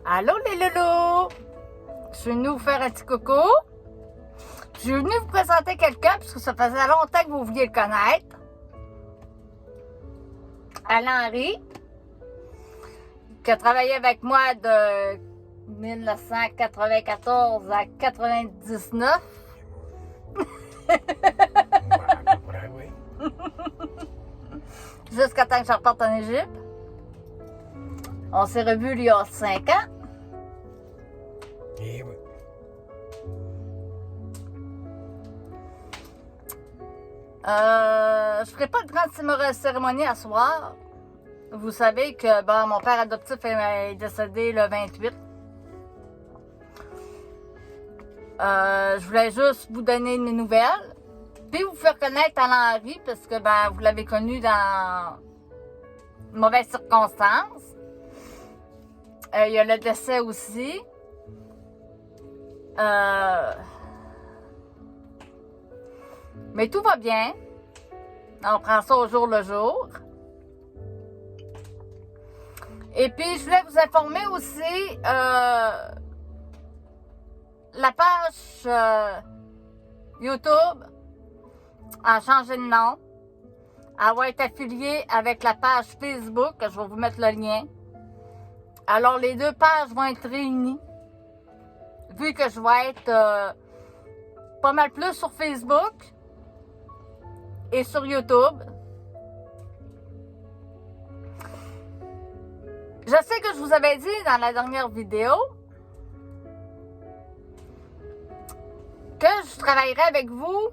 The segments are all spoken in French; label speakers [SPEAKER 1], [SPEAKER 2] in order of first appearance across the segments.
[SPEAKER 1] Allô les loulous! Je suis venue vous faire un petit coucou. Je suis venue vous présenter quelqu'un parce que ça faisait longtemps que vous vouliez le connaître. Alain Henry, qui a travaillé avec moi de 1994 à 99.
[SPEAKER 2] Oui.
[SPEAKER 1] Jusqu'à temps que je reparte en Égypte. On s'est revus il y a 5 ans.
[SPEAKER 2] Et oui.
[SPEAKER 1] Je ne ferai pas de grande cérémonie à soir. Vous savez que mon père adoptif est décédé le 28. Je voulais juste vous donner mes nouvelles. Puis vous faire connaître Alain Henry parce que vous l'avez connu dans de mauvaises circonstances. Il y a le décès aussi. Mais tout va bien. On prend ça au jour le jour. Et puis, je voulais vous informer aussi, la page YouTube a changé de nom. Elle va être affiliée avec la page Facebook. Je vais vous mettre le lien. Alors, les deux pages vont être réunies. Vu que je vais être pas mal plus sur Facebook et sur YouTube. Je sais que je vous avais dit dans la dernière vidéo que je travaillerai avec vous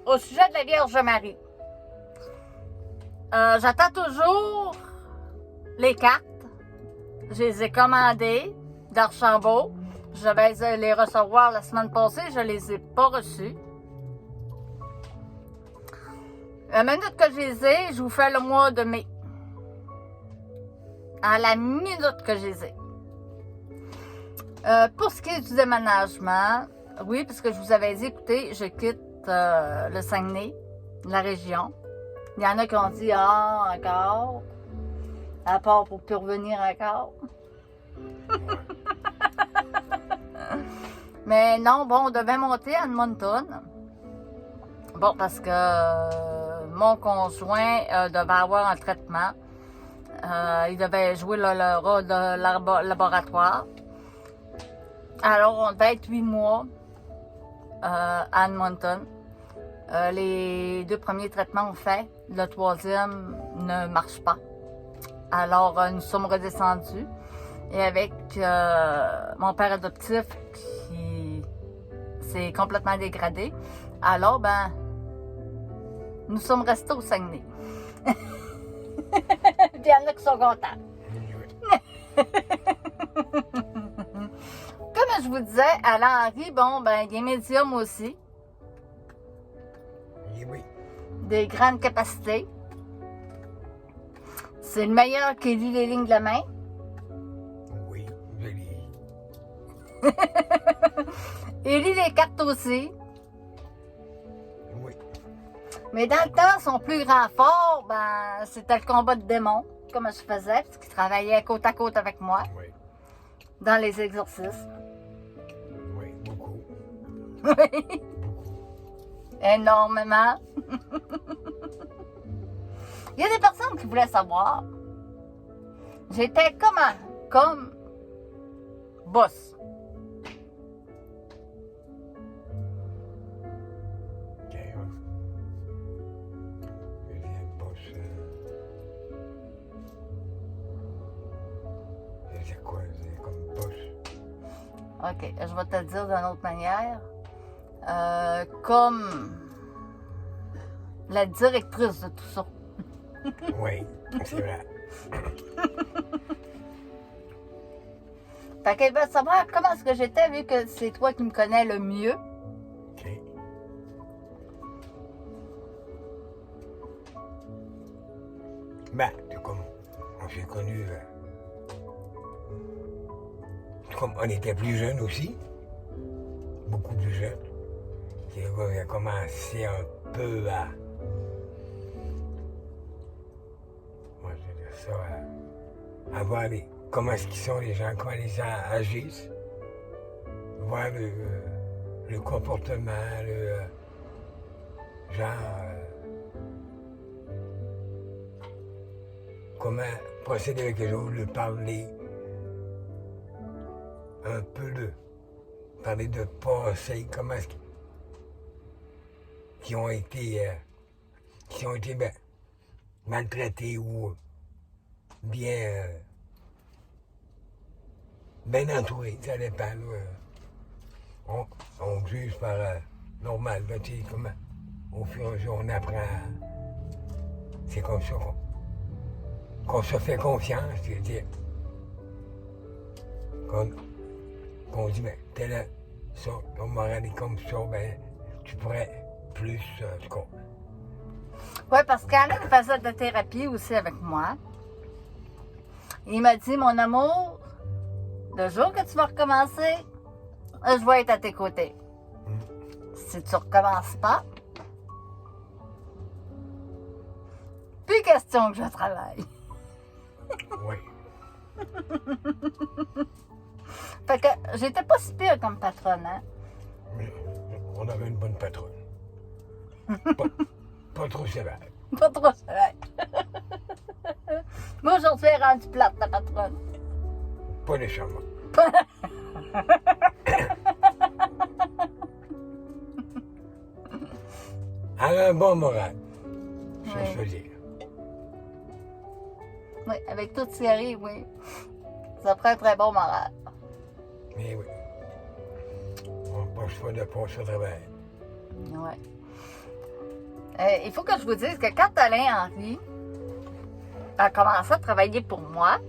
[SPEAKER 1] au sujet de la Vierge Marie. J'attends toujours les cartes. Je les ai commandées d'Archambault. Je vais les recevoir la semaine passée. Je ne les ai pas reçues. La minute que je les ai, je vous fais le mois de mai. À la minute que je les ai. Pour ce qui est du déménagement, oui, parce que je vous avais dit, écoutez, je quitte le Saguenay, la région. Il y en a qui ont dit, encore, à part pour plus revenir encore. Mais non, on devait monter à Edmonton. Bon, parce que mon conjoint devait avoir un traitement. Il devait jouer le rôle de laboratoire. Alors, on devait être 8 mois à Edmonton. Les 2 premiers traitements ont fait. Le 3e ne marche pas. Alors, nous sommes redescendus. Et avec mon père adoptif qui s'est complètement dégradé. Alors, nous sommes restés au Saguenay. Il y en a qui sont contents. Comme je vous disais, Alain Henry, il est médium aussi.
[SPEAKER 2] Et oui.
[SPEAKER 1] Des grandes capacités. C'est le meilleur qui lit les lignes de la main.
[SPEAKER 2] Oui, je lis.
[SPEAKER 1] Il lit les cartes aussi.
[SPEAKER 2] Oui.
[SPEAKER 1] Mais dans le temps, son plus grand fort, c'était le combat de démons, comme je faisais, parce qu'il travaillait côte à côte avec moi,
[SPEAKER 2] Oui.
[SPEAKER 1] dans les exercices.
[SPEAKER 2] Oui, beaucoup.
[SPEAKER 1] Oui, énormément. Il y a des personnes qui voulaient savoir. J'étais comme boss.
[SPEAKER 2] Ok, je viens de boss. C'est quoi, c'est comme boss?
[SPEAKER 1] OK, je vais te le dire d'une autre manière. Comme la directrice de tout ça.
[SPEAKER 2] Oui, c'est vrai.
[SPEAKER 1] Fait qu'elle veut savoir comment est-ce que j'étais, vu que c'est toi qui me connais le mieux.
[SPEAKER 2] Ok. C'est comme on s'est connus. Comme on était plus jeunes aussi, beaucoup plus jeunes. C'est là qu'on a commencé un peu à. Moi, je vais dire ça, à voir comment est-ce qu'ils sont les gens, comment les gens agissent, voir le comportement, comment procéder avec les autres, le parler, un peu parler de passé, comment est-ce qu'ils ont été, maltraités ou bien entourés, ça dépend. On juge par normal, là, tu sais, comment au fur et à mesure on apprend. C'est comme ça qu'on se fait confiance, c'est-à-dire qu'on dit, mais tel ça, ton moral est comme ça, ben tu pourrais plus, en tout cas.
[SPEAKER 1] Oui, parce qu'Alain faisait de la thérapie aussi avec moi. Il m'a dit, mon amour, le jour que tu vas recommencer, je vais être à tes côtés. Si tu recommences pas, plus question que je travaille.
[SPEAKER 2] Oui.
[SPEAKER 1] Fait que j'étais pas si pire comme patronne, hein?
[SPEAKER 2] Mais on avait une bonne patronne. Pas trop sévère.
[SPEAKER 1] Pas trop sévère. Moi, aujourd'hui, elle est rendue plate, la patronne.
[SPEAKER 2] Pas nécessairement. Elle a un bon moral. Ça,
[SPEAKER 1] Oui.
[SPEAKER 2] je veux dire.
[SPEAKER 1] Oui, avec tout ce qui arrive, oui. Ça prend un très bon moral.
[SPEAKER 2] Mais oui. On n'a pas le choix de passer au travail.
[SPEAKER 1] Ouais. Il faut que je vous dise que quand Alain Henry a commencé à travailler pour moi,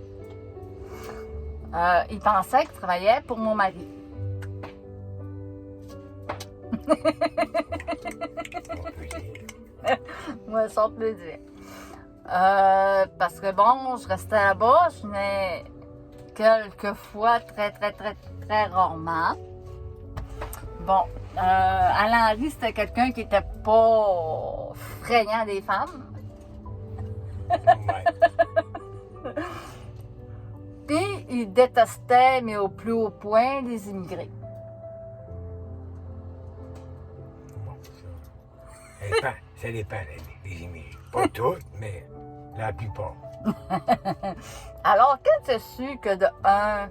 [SPEAKER 1] il pensait qu'il travaillait pour mon mari.
[SPEAKER 2] On peut dire.
[SPEAKER 1] Moi, sans plaisir. Parce que bon, je restais là-bas, je venais quelques fois, très rarement. Bon, Alain Henry, c'était quelqu'un qui était pas frayant des femmes.
[SPEAKER 2] Ouais.
[SPEAKER 1] Puis, il détestait, mais au plus haut point, les immigrés.
[SPEAKER 2] Bon, ça dépend, les immigrés. Pas toutes, mais la plupart.
[SPEAKER 1] Alors, quand j'ai su que de un,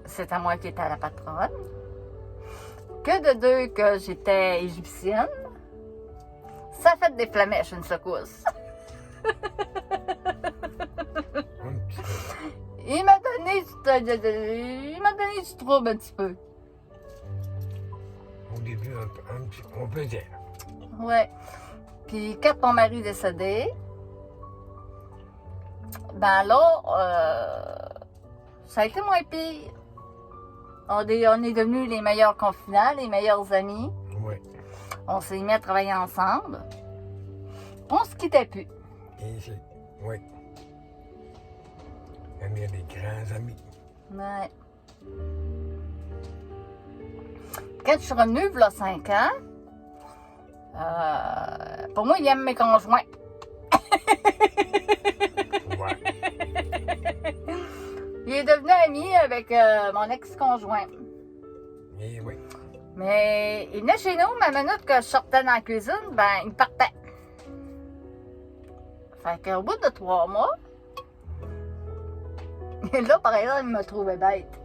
[SPEAKER 1] c'était moi qui étais la patronne, que de deux, que j'étais égyptienne, ça fait des flamèches, une secousse.
[SPEAKER 2] Un petit peu.
[SPEAKER 1] Il m'a donné du trouble un petit peu.
[SPEAKER 2] Au début, on peut dire.
[SPEAKER 1] Ouais. Puis quand mon mari est décédé, ben là, ça a été moins pire. On est devenus les meilleurs confidents, les meilleurs amis.
[SPEAKER 2] Oui.
[SPEAKER 1] On s'est mis à travailler ensemble. On se quittait plus.
[SPEAKER 2] Et oui. On est des grands amis.
[SPEAKER 1] Ouais. Quand je suis revenue, il y a 5 ans, pour moi, il aime mes conjoints.
[SPEAKER 2] Ouais.
[SPEAKER 1] Il est devenu ami avec mon ex-conjoint.
[SPEAKER 2] Et oui.
[SPEAKER 1] Mais il venait chez nous, mais la minute que je sortais dans la cuisine, ben, il partait. Fait qu'au bout de 3 mois, là, par exemple, il me trouvait bête.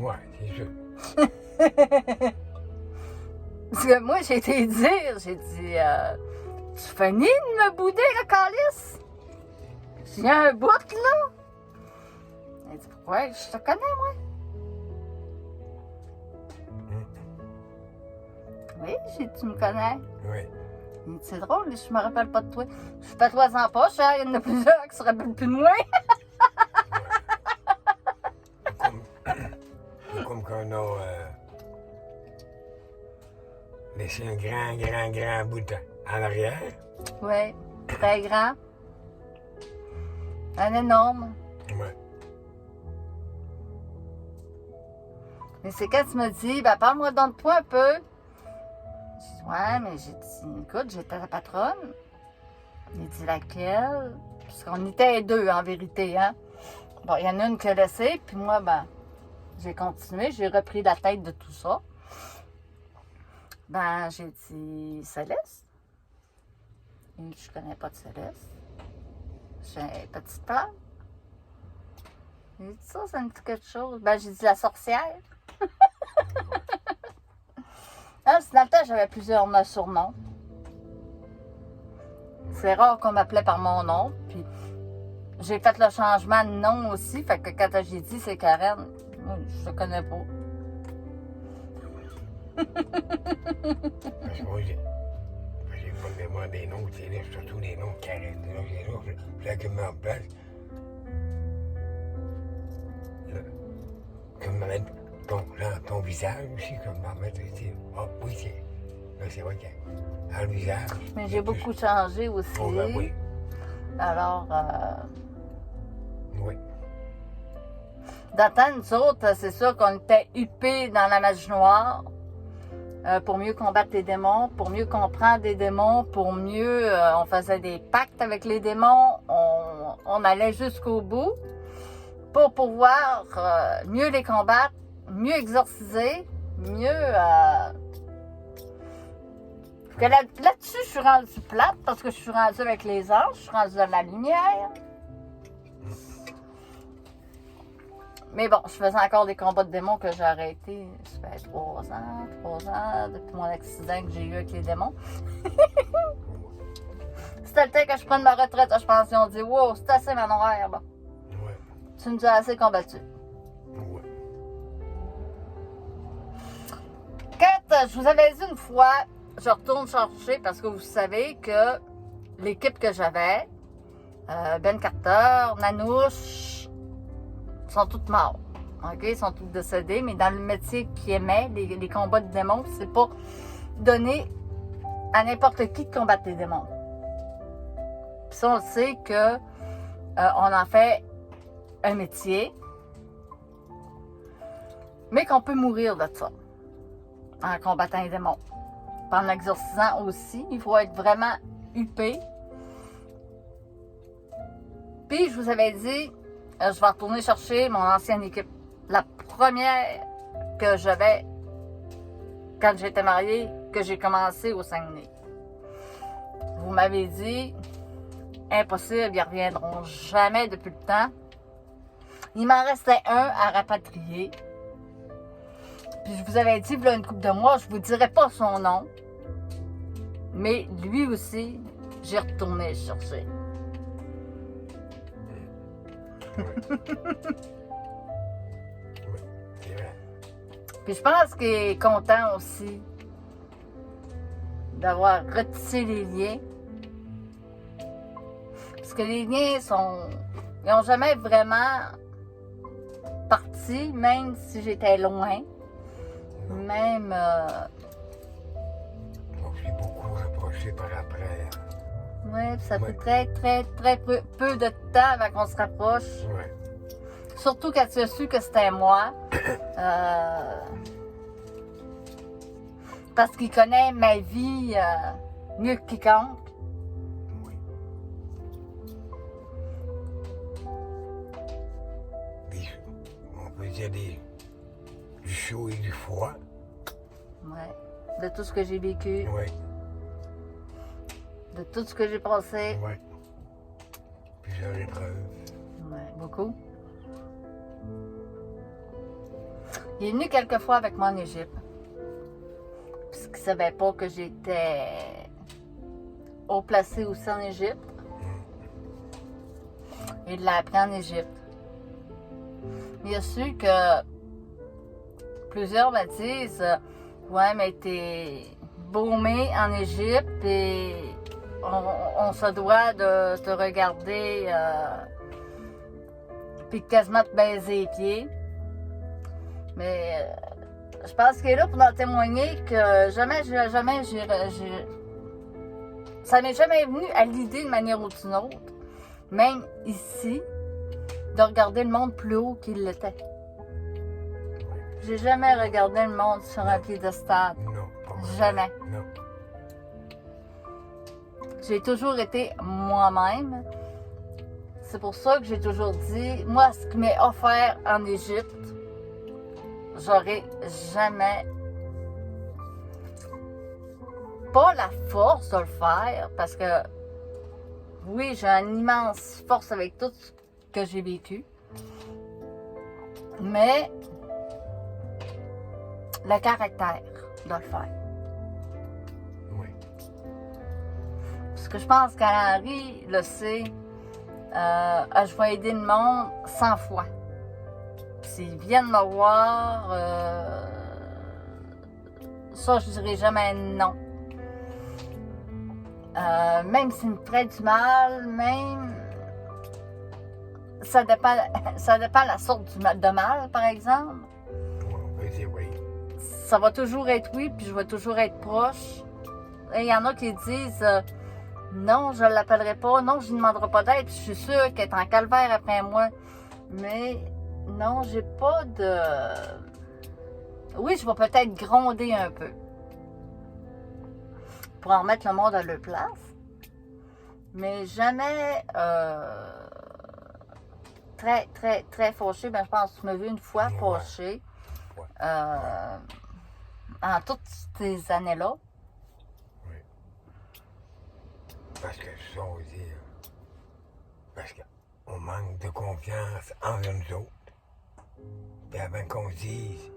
[SPEAKER 2] Ouais, c'est sûr.
[SPEAKER 1] Parce que moi, j'ai été dire, j'ai dit, tu finis de me bouder, le calice? J'ai dit, un bout, là. Il dit, pourquoi? Je te connais, moi. Oui, j'ai dit, tu me connais.
[SPEAKER 2] Oui.
[SPEAKER 1] Il dit, c'est drôle, je me rappelle pas de toi. Je fais toi en poche, hein, il y en a plusieurs qui se rappellent plus de moi.
[SPEAKER 2] Comme qu'on a laissé un grand bout en arrière.
[SPEAKER 1] Oui, très grand. Un énorme.
[SPEAKER 2] Ouais.
[SPEAKER 1] Mais c'est quand tu me dis, ben parle-moi donc de toi un peu. J'ai dit, ouais, mais j'ai dit, écoute, j'étais la patronne. Il dit, laquelle? Parce qu'on était deux, en vérité, hein. Bon, il y en a une qui a laissé, puis moi, ben, j'ai continué, j'ai repris la tête de tout ça. Ben, j'ai dit, Céleste. Il dit, je connais pas de Céleste. J'ai une petite femme. Il dit, ça me dit quelque chose. Ben, j'ai dit, la sorcière. Hein, dans le temps, j'avais plusieurs surnoms. C'est rare qu'on m'appelait par mon nom. Puis j'ai fait le changement de nom aussi. Fait que quand j'ai dit c'est Karen, je te connais pas.
[SPEAKER 2] Parce que moi, j'ai pas de mémoire des noms, surtout des noms de Karen. Là, j'ai que me place. Que me mettre ton visage aussi, que me mettre ici. Ah oui, c'est vrai qu'il y a le visage.
[SPEAKER 1] Mais j'ai beaucoup changé aussi.
[SPEAKER 2] Oh, ben oui.
[SPEAKER 1] Alors,
[SPEAKER 2] Oui.
[SPEAKER 1] dans le temps, nous autres, c'est sûr qu'on était huppés dans la magie noire pour mieux combattre les démons, pour mieux comprendre les démons, pour mieux, on faisait des pactes avec les démons, on allait jusqu'au bout pour pouvoir mieux les combattre, mieux exorciser, mieux... que là-dessus, je suis rendue plate parce que je suis rendue avec les anges, je suis rendue dans la lumière. Mais bon, je faisais encore des combats de démons que j'ai arrêtés. Ça fait 3 ans, depuis mon accident que j'ai eu avec les démons. C'était le temps que je prenne ma retraite, je pense. Ils ont dit, wow, c'est assez manoir, là.
[SPEAKER 2] Ouais.
[SPEAKER 1] Tu nous as assez combattu.
[SPEAKER 2] Ouais.
[SPEAKER 1] Quand je vous avais dit une fois, je retourne chercher parce que vous savez que l'équipe que j'avais, Ben Carter, Nanouche, sont toutes morts. OK? Ils sont tous décédés, mais dans le métier qu'ils aimaient, les combats de démons, c'est pas donné à n'importe qui de combattre les démons. Puis ça, on sait que on en fait un métier, mais qu'on peut mourir de ça en combattant les démons. En l'exorcisant aussi, il faut être vraiment huppé. Puis, je vous avais dit, je vais retourner chercher mon ancienne équipe. La première que j'avais quand j'étais mariée, que j'ai commencé au Saguenay. Vous m'avez dit, impossible, ils ne reviendront jamais depuis le temps. Il m'en restait un à rapatrier. Puis je vous avais dit, là, une couple de mois, je ne vous dirai pas son nom. Mais lui aussi, j'ai retourné le chercher.
[SPEAKER 2] Oui, c'est vrai.
[SPEAKER 1] Puis je pense qu'il est content aussi d'avoir retissé les liens. Parce que les liens ils n'ont jamais vraiment parti, même si j'étais loin. Même...
[SPEAKER 2] On s'est beaucoup rapprochés par après.
[SPEAKER 1] Oui, ça
[SPEAKER 2] Ouais.
[SPEAKER 1] fait très peu de temps avant qu'on se rapproche.
[SPEAKER 2] Ouais.
[SPEAKER 1] Surtout quand tu as su que c'était moi. Parce qu'il connaît ma vie mieux que quiconque.
[SPEAKER 2] Oui. On peut dire du chaud et du froid.
[SPEAKER 1] Ouais. De tout ce que j'ai vécu,
[SPEAKER 2] Oui.
[SPEAKER 1] de tout ce que j'ai passé.
[SPEAKER 2] Oui. Plusieurs épreuves.
[SPEAKER 1] Ouais, beaucoup. Il est venu quelques fois avec moi en Égypte. Parce qu'il ne savait pas que j'étais haut placé aussi en Égypte. Il l'a appris en Égypte. Il a su que plusieurs me disent ouais, mais t'es baumé en Égypte et on se doit de te regarder puis quasiment te baiser les pieds. Mais je pense qu'il est là pour en témoigner que jamais ça m'est jamais venu à l'idée de manière ou d'une autre, même ici, de regarder le monde plus haut qu'il l'était. J'ai jamais regardé le monde sur un piédestal.
[SPEAKER 2] Non, pas vraiment.
[SPEAKER 1] Jamais.
[SPEAKER 2] Non.
[SPEAKER 1] J'ai toujours été moi-même. C'est pour ça que j'ai toujours dit, moi, ce qui m'est offert en Égypte, j'aurais jamais pas la force de le faire, parce que oui, j'ai une immense force avec tout ce que j'ai vécu, mais le caractère de le faire.
[SPEAKER 2] Oui.
[SPEAKER 1] Parce que je pense qu'Henri le sait, je vais aider le monde 100 fois. S'ils viennent me voir, ça, je dirais jamais non. Même s'ils me feraient du mal, même... Ça dépend la sorte de mal, par exemple.
[SPEAKER 2] On peut dire oui.
[SPEAKER 1] Ça va toujours être oui, puis je vais toujours être proche. Et il y en a qui disent non, je ne l'appellerai pas, non, je ne demanderai pas d'aide, je suis sûre qu'elle est en calvaire après moi. Mais non, j'ai pas de... Oui, je vais peut-être gronder un peu pour en remettre le monde à leur place, mais jamais très, très, très fâché. Ben, je pense que tu m'as vu une fois fâché en toutes ces années-là.
[SPEAKER 2] Oui. Parce que ça, on dit, parce qu'on manque de confiance envers nous autres. Puis avant qu'on se dise,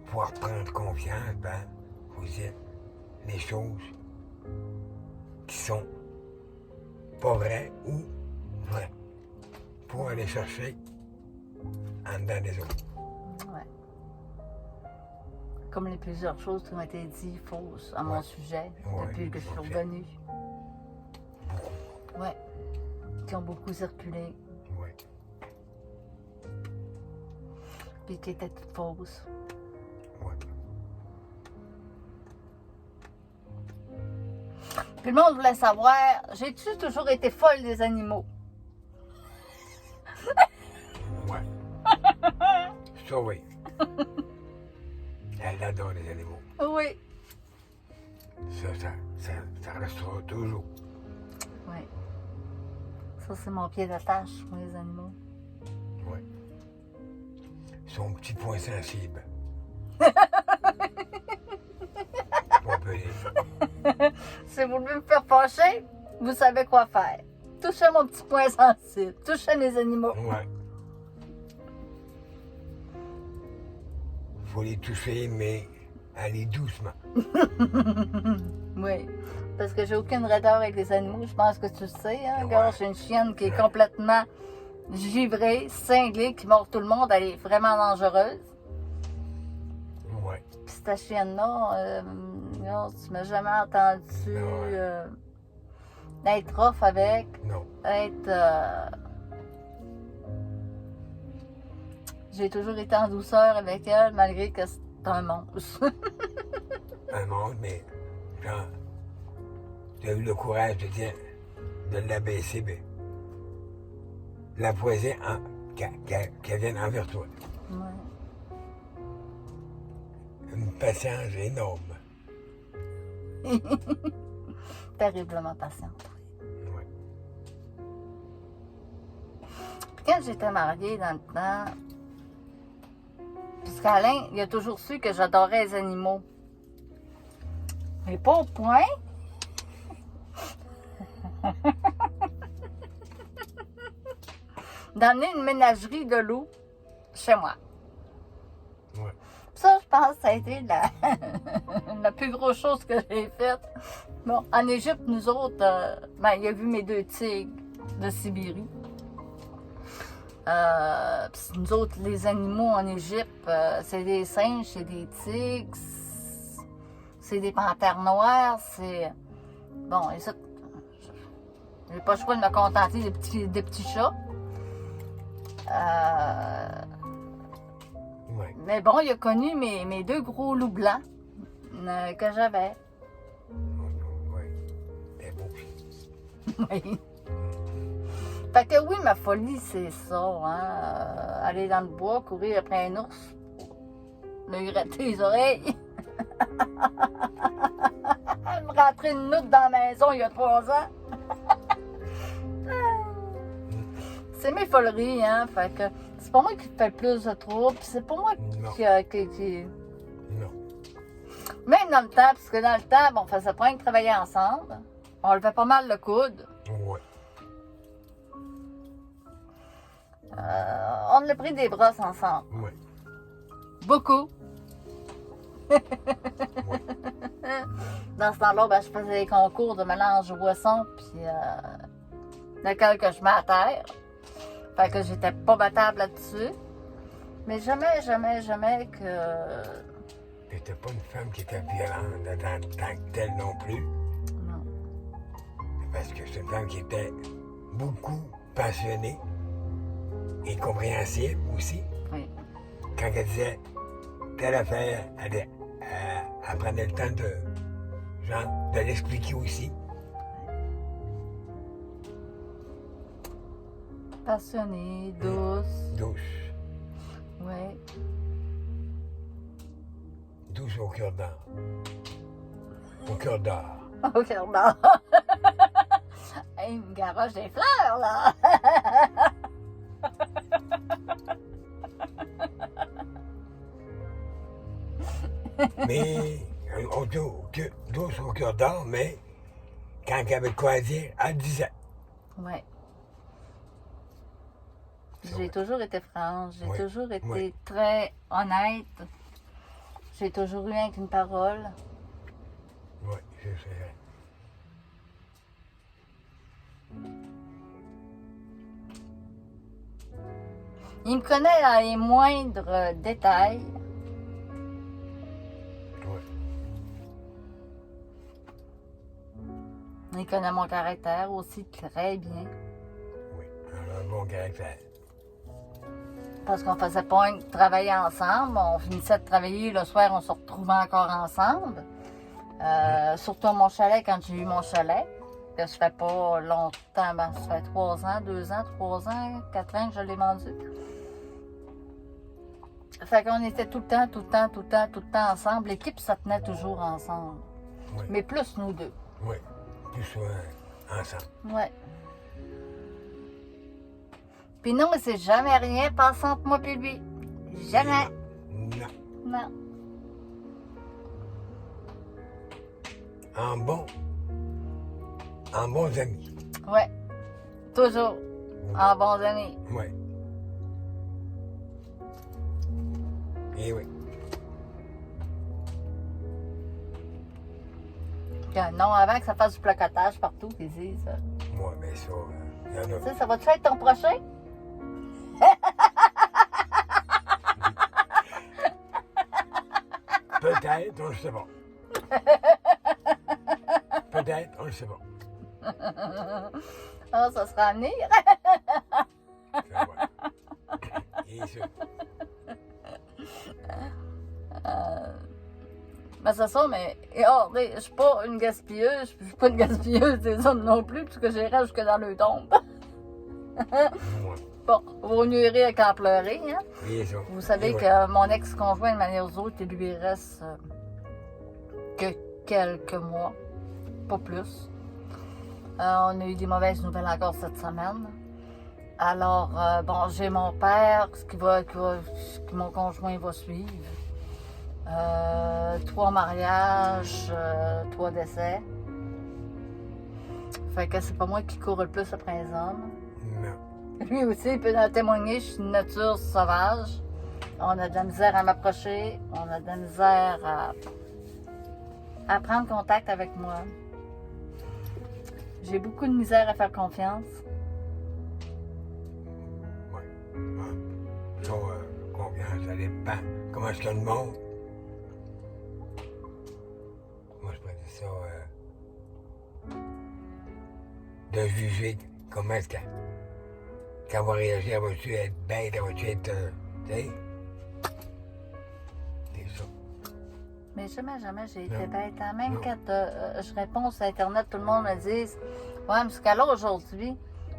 [SPEAKER 2] pour reprendre confiance, ben, faut dire les choses qui sont pas vraies ou vraies. Pour aller chercher en dedans des autres.
[SPEAKER 1] Ouais. Comme les plusieurs choses qui ont été dites fausses à mon sujet depuis que je suis revenue. Oui. Qui ont beaucoup circulé.
[SPEAKER 2] Oui.
[SPEAKER 1] Puis qui étaient toutes fausses.
[SPEAKER 2] Oui.
[SPEAKER 1] Puis le monde voulait savoir, j'ai-tu toujours été folle des animaux?
[SPEAKER 2] Ouais. Ça, oui. Elle adore les animaux.
[SPEAKER 1] Oui.
[SPEAKER 2] Ça restera toujours.
[SPEAKER 1] Oui. Ça, c'est mon pied d'attache pour les animaux.
[SPEAKER 2] Oui. Son petit point sensible. On peut dire.
[SPEAKER 1] Si vous voulez me faire fâcher, vous savez quoi faire. Touchez mon petit point sensible. Touchez mes animaux.
[SPEAKER 2] Ouais. Faut les toucher, mais aller doucement.
[SPEAKER 1] Oui. Parce que j'ai aucune raideur avec les animaux. Je pense que tu le sais. Hein?
[SPEAKER 2] Ouais.
[SPEAKER 1] Regarde, j'ai une chienne qui est complètement givrée, cinglée, qui mord tout le monde. Elle est vraiment dangereuse.
[SPEAKER 2] Ouais.
[SPEAKER 1] Puis cette chienne-là, non, tu m'as jamais entendu être rough avec,
[SPEAKER 2] Non.
[SPEAKER 1] être... J'ai toujours été en douceur avec elle, malgré que c'est un monstre.
[SPEAKER 2] Un monde, mais genre, tu as eu le courage de dire, de l'abaisser, ben, la poser qu'elle vienne envers toi.
[SPEAKER 1] Ouais.
[SPEAKER 2] Une patience énorme.
[SPEAKER 1] Terriblement patiente.
[SPEAKER 2] Ouais.
[SPEAKER 1] Puis quand j'étais mariée dans le temps, puisqu'Alain, il a toujours su que j'adorais les animaux. Mais pas au point d'amener une ménagerie de loups chez moi.
[SPEAKER 2] Ouais.
[SPEAKER 1] Ça, je pense que ça a été la plus grosse chose que j'ai faite. Bon, en Égypte, nous autres, il a vu mes 2 tigres de Sibérie. Puis nous autres, les animaux en Égypte, c'est des singes, c'est des tigres, c'est des panthères noires, c'est... Bon, et ça, j'ai pas le choix de me contenter des petits chats.
[SPEAKER 2] Ouais.
[SPEAKER 1] Mais bon, il a connu mes 2 gros loups blancs que j'avais.
[SPEAKER 2] Ouais. C'est beau.
[SPEAKER 1] Oui. Fait que oui, ma folie, c'est ça, hein. Aller dans le bois, courir après un ours, me gratter les oreilles. Me rentrer une noute dans la maison il y a 3 ans. c'est mes foleries, hein. Fait que c'est pas moi qui fais plus de troubles, puis c'est pas moi
[SPEAKER 2] Non.
[SPEAKER 1] qui...
[SPEAKER 2] Non.
[SPEAKER 1] Même dans le temps, parce que dans le temps, bon, on faisait pas rien que travailler ensemble. On levait pas mal le coude.
[SPEAKER 2] Ouais.
[SPEAKER 1] On a pris des brosses ensemble.
[SPEAKER 2] Ouais.
[SPEAKER 1] Beaucoup.
[SPEAKER 2] Ouais.
[SPEAKER 1] Dans ce temps-là, ben, je faisais des concours de mélange boisson, puis lequel que je mets à terre. Fait que j'étais pas battable là-dessus. Mais jamais, jamais, jamais que...
[SPEAKER 2] T'étais pas une femme qui était violente en tant que telle non plus.
[SPEAKER 1] Non.
[SPEAKER 2] Parce que c'est une femme qui était beaucoup passionnée et compréhensible aussi.
[SPEAKER 1] Oui.
[SPEAKER 2] Quand elle disait telle affaire, elle prenait le temps de l'expliquer aussi.
[SPEAKER 1] Passionnée, douce.
[SPEAKER 2] Douce.
[SPEAKER 1] Oui.
[SPEAKER 2] Douce au cœur d'or. Au cœur d'or.
[SPEAKER 1] Au cœur d'or. Hey, il me garoche des fleurs, là.
[SPEAKER 2] Mais, douce au cœur d'or, mais quand elle avait de quoi dire, elle disait.
[SPEAKER 1] Oui.
[SPEAKER 2] Ça,
[SPEAKER 1] J'ai
[SPEAKER 2] ouais.
[SPEAKER 1] toujours été franche, j'ai
[SPEAKER 2] Oui,
[SPEAKER 1] toujours été
[SPEAKER 2] oui.
[SPEAKER 1] très honnête. J'ai toujours eu rien qu'une parole.
[SPEAKER 2] Oui, c'est vrai.
[SPEAKER 1] Il me connaît dans les moindres détails.
[SPEAKER 2] Oui.
[SPEAKER 1] Il connaît mon caractère aussi très bien.
[SPEAKER 2] Oui. Elle a un bon caractère.
[SPEAKER 1] Parce qu'on faisait pas un travailler ensemble. On finissait de travailler, le soir, on se retrouvait encore ensemble. Surtout à mon chalet, quand j'ai eu mon chalet. Que ça fait pas longtemps, ben, ça fait 3 ans, 2 ans, 3 ans, 4 ans que je l'ai vendu. Fait qu'on était tout le temps ensemble. L'équipe, ça tenait toujours ensemble.
[SPEAKER 2] Oui.
[SPEAKER 1] Mais plus nous deux.
[SPEAKER 2] Oui. Plus souvent ensemble.
[SPEAKER 1] Ouais. Puis non, c'est jamais rien passé entre moi et lui. Jamais.
[SPEAKER 2] Non.
[SPEAKER 1] Non.
[SPEAKER 2] En bons amis.
[SPEAKER 1] Ouais. Toujours. En bons amis.
[SPEAKER 2] Oui. Et oui.
[SPEAKER 1] Non, avant que ça fasse du placotage partout, qu'ils disent.
[SPEAKER 2] Moi, mais ça, il y en a.
[SPEAKER 1] Tu sais, ça va-tu être ton prochain?
[SPEAKER 2] Peut-être, on le sait pas. Peut-être, on le sait pas.
[SPEAKER 1] Ah, ça sera à venir.
[SPEAKER 2] Ça va. Et ça.
[SPEAKER 1] Ben, c'est ça, mais regardez, je suis pas une gaspilleuse, puis je suis pas une gaspilleuse des hommes non plus, puisque j'irai jusque dans le tombe.
[SPEAKER 2] Moi.
[SPEAKER 1] Bon, vaut mieux rire qu'en pleurer, hein.
[SPEAKER 2] Et ça.
[SPEAKER 1] Vous savez
[SPEAKER 2] Et
[SPEAKER 1] que mon ex-conjoint, de manière aux autres, il lui reste que quelques mois, pas plus. On a eu des mauvaises nouvelles encore cette semaine. Alors, bon, j'ai mon père, que mon conjoint va suivre. 3 mariages, 3 décès. Fait que c'est pas moi qui cours le plus après les hommes.
[SPEAKER 2] Non.
[SPEAKER 1] Lui aussi, il peut en témoigner, je suis une nature sauvage. On a de la misère à m'approcher, on a de la misère à prendre contact avec moi. J'ai beaucoup de misère à faire confiance.
[SPEAKER 2] Oui. Ça, confiance, ça dépend. Comment est-ce que le monde. Moi, je pourrais dire ça. De juger comment est-ce qu'elle. Quand elle va réagir, elle va-tu être bête, elle va-tu être. Tu sais? C'est ça.
[SPEAKER 1] Mais jamais j'ai été
[SPEAKER 2] Non.
[SPEAKER 1] bête. Hein. Même
[SPEAKER 2] Non.
[SPEAKER 1] quand je réponds sur Internet, tout le monde me dit ouais, mais ce qu'elle a aujourd'hui,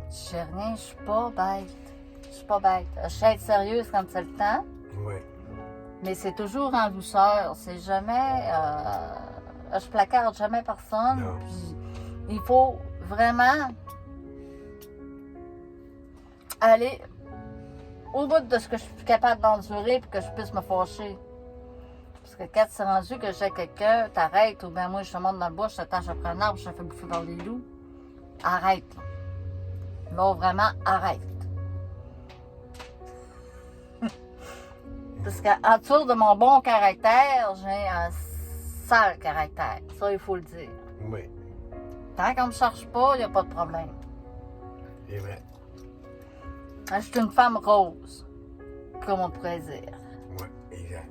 [SPEAKER 1] je sais rien, je suis pas bête. Je suis pas bête. Je sais être sérieuse quand c'est le temps,
[SPEAKER 2] Oui.
[SPEAKER 1] mais c'est toujours en douceur. C'est jamais. Je placarde jamais personne.
[SPEAKER 2] Non.
[SPEAKER 1] Puis il faut vraiment aller au bout de ce que je suis capable d'endurer pour que je puisse me fâcher. Parce que quand c'est rendu que j'ai quelqu'un, t'arrêtes, ou bien moi je te monte dans le bois, je t'attache après un arbre, je te fais bouffer par les loups. Arrête. Là, vraiment, arrête. Parce qu'en dessous de mon bon caractère, j'ai un sale caractère. Ça, il faut le dire.
[SPEAKER 2] Oui,
[SPEAKER 1] Tant qu'on me cherche pas, il n'y a pas de problème.
[SPEAKER 2] c'est vrai.
[SPEAKER 1] Je suis une femme rose, comme on pourrait dire.
[SPEAKER 2] Oui, exact.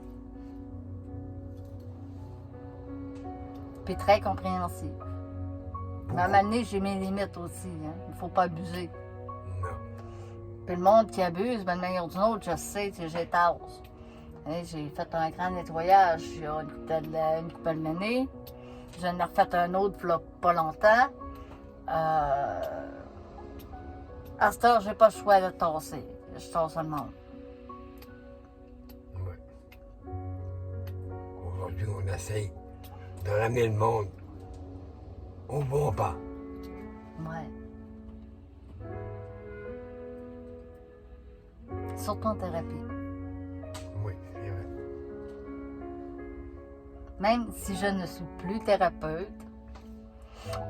[SPEAKER 1] Puis très compréhensive. Mais à un moment donné, j'ai mes limites aussi. Hein. Il ne faut pas abuser.
[SPEAKER 2] Non.
[SPEAKER 1] Puis le monde qui abuse, ben, d'une manière ou d'une autre, je sais, tu sais, j'ai tasse. J'ai fait un grand nettoyage il y a une couple d'années. J'en ai refait un autre il y a pas longtemps. À cette heure, j'ai pas le choix de tasser. Je tasse le monde.
[SPEAKER 2] Oui. Aujourd'hui, on essaye de ramener le monde au bon pas.
[SPEAKER 1] Ouais. Surtout en thérapie.
[SPEAKER 2] Oui, c'est vrai.
[SPEAKER 1] Même si je ne suis plus thérapeute.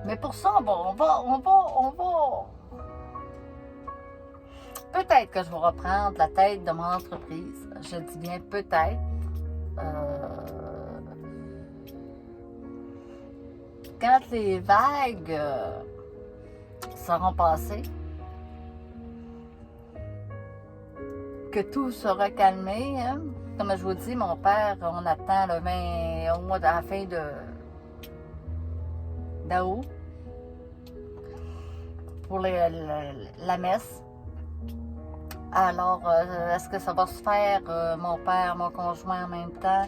[SPEAKER 1] Mais pour ça, bon, on va. Peut-être que je vais reprendre la tête de mon entreprise. Je dis bien peut-être. Quand les vagues seront passées, que tout sera calmé, hein? Comme je vous dis, mon père, on attend le 20, au mois de la fin d'août pour la messe. Alors, est-ce que ça va se faire, mon père, mon conjoint en même temps?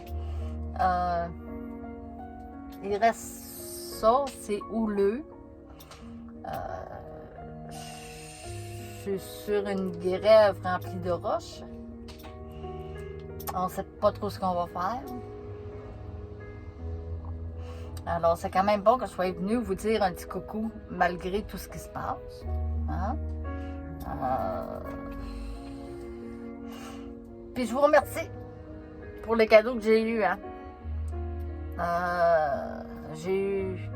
[SPEAKER 1] Il reste ça, c'est houleux. Je suis sur une grève remplie de roches. On ne sait pas trop ce qu'on va faire. Alors, c'est quand même bon que je sois venue vous dire un petit coucou malgré tout ce qui se passe. Hein? Puis je vous remercie pour les cadeaux que j'ai eus. Hein? J'ai eu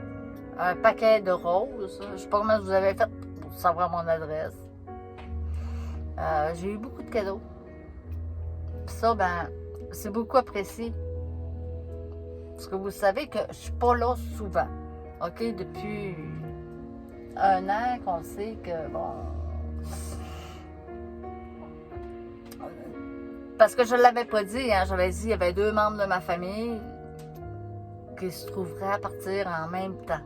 [SPEAKER 1] un paquet de roses. Je ne sais pas comment vous avez fait pour savoir mon adresse. J'ai eu beaucoup de cadeaux. Puis ça, ben, c'est beaucoup apprécié. Parce que vous savez que je ne suis pas là souvent. OK? Depuis un an qu'on sait que, bon... Parce que je ne l'avais pas dit, hein. J'avais dit qu'il y avait 2 membres de ma famille qui se trouveraient à partir en même temps.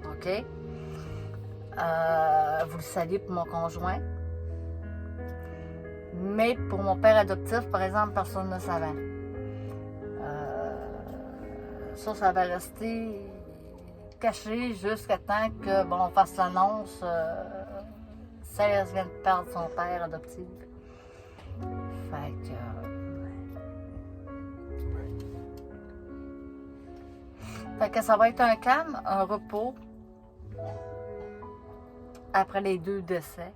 [SPEAKER 1] OK? Vous le saviez pour mon conjoint. Mais pour mon père adoptif, par exemple, personne ne le savait. Ça va rester caché jusqu'à temps que, bon, on fasse l'annonce. Serge vient de perdre son père adoptif. Fait que... Fait que ça va être un calme, un repos après les 2 décès.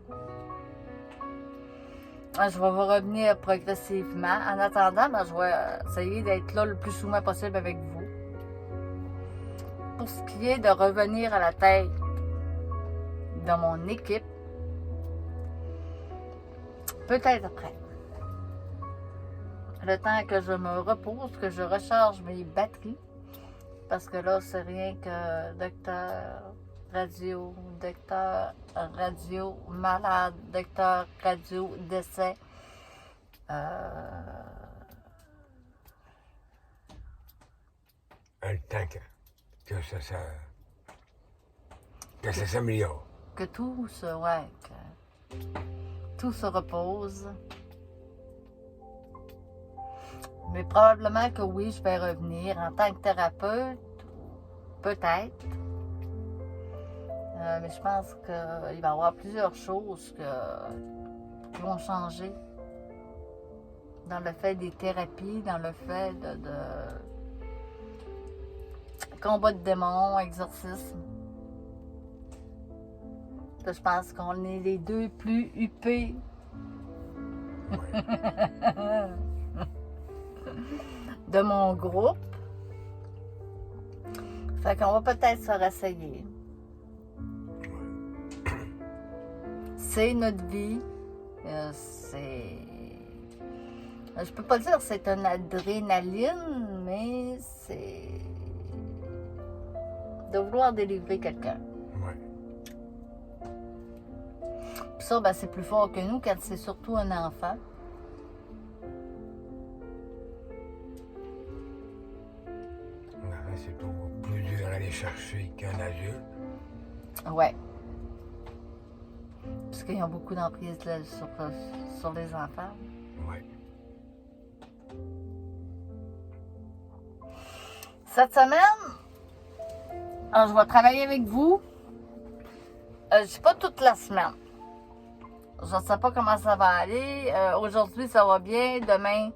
[SPEAKER 1] Je vais vous revenir progressivement. En attendant, ben, je vais essayer d'être là le plus souvent possible avec vous. Pour ce qui est de revenir à la tête de mon équipe, peut-être après. Le temps que je me repose, que je recharge mes batteries, parce que là, c'est rien que docteur radio malade, docteur radio décès.
[SPEAKER 2] Le temps que ça s'améliore.
[SPEAKER 1] Que tout se, ouais, que tout se repose. Mais probablement que oui, je vais revenir en tant que thérapeute, peut-être. Mais je pense qu'il va y avoir plusieurs choses qui vont changer dans le fait des thérapies, dans le fait de combat de démons, exorcisme. je pense qu'on est les deux plus huppés. De mon groupe. Fait qu'on va peut-être se réessayer. C'est notre vie. Je peux pas dire que c'est une adrénaline, mais c'est de vouloir délivrer quelqu'un.
[SPEAKER 2] Ouais.
[SPEAKER 1] Puis ça, ben, c'est plus fort que nous quand c'est surtout un enfant.
[SPEAKER 2] C'est plus dur à aller chercher qu'un adulte.
[SPEAKER 1] Ouais. Parce qu'ils ont beaucoup d'emprise sur les enfants.
[SPEAKER 2] Ouais.
[SPEAKER 1] Cette semaine, alors, je vais travailler avec vous. Je ne suis pas toute la semaine. Je ne sais pas comment ça va aller. Aujourd'hui, ça va bien. Demain,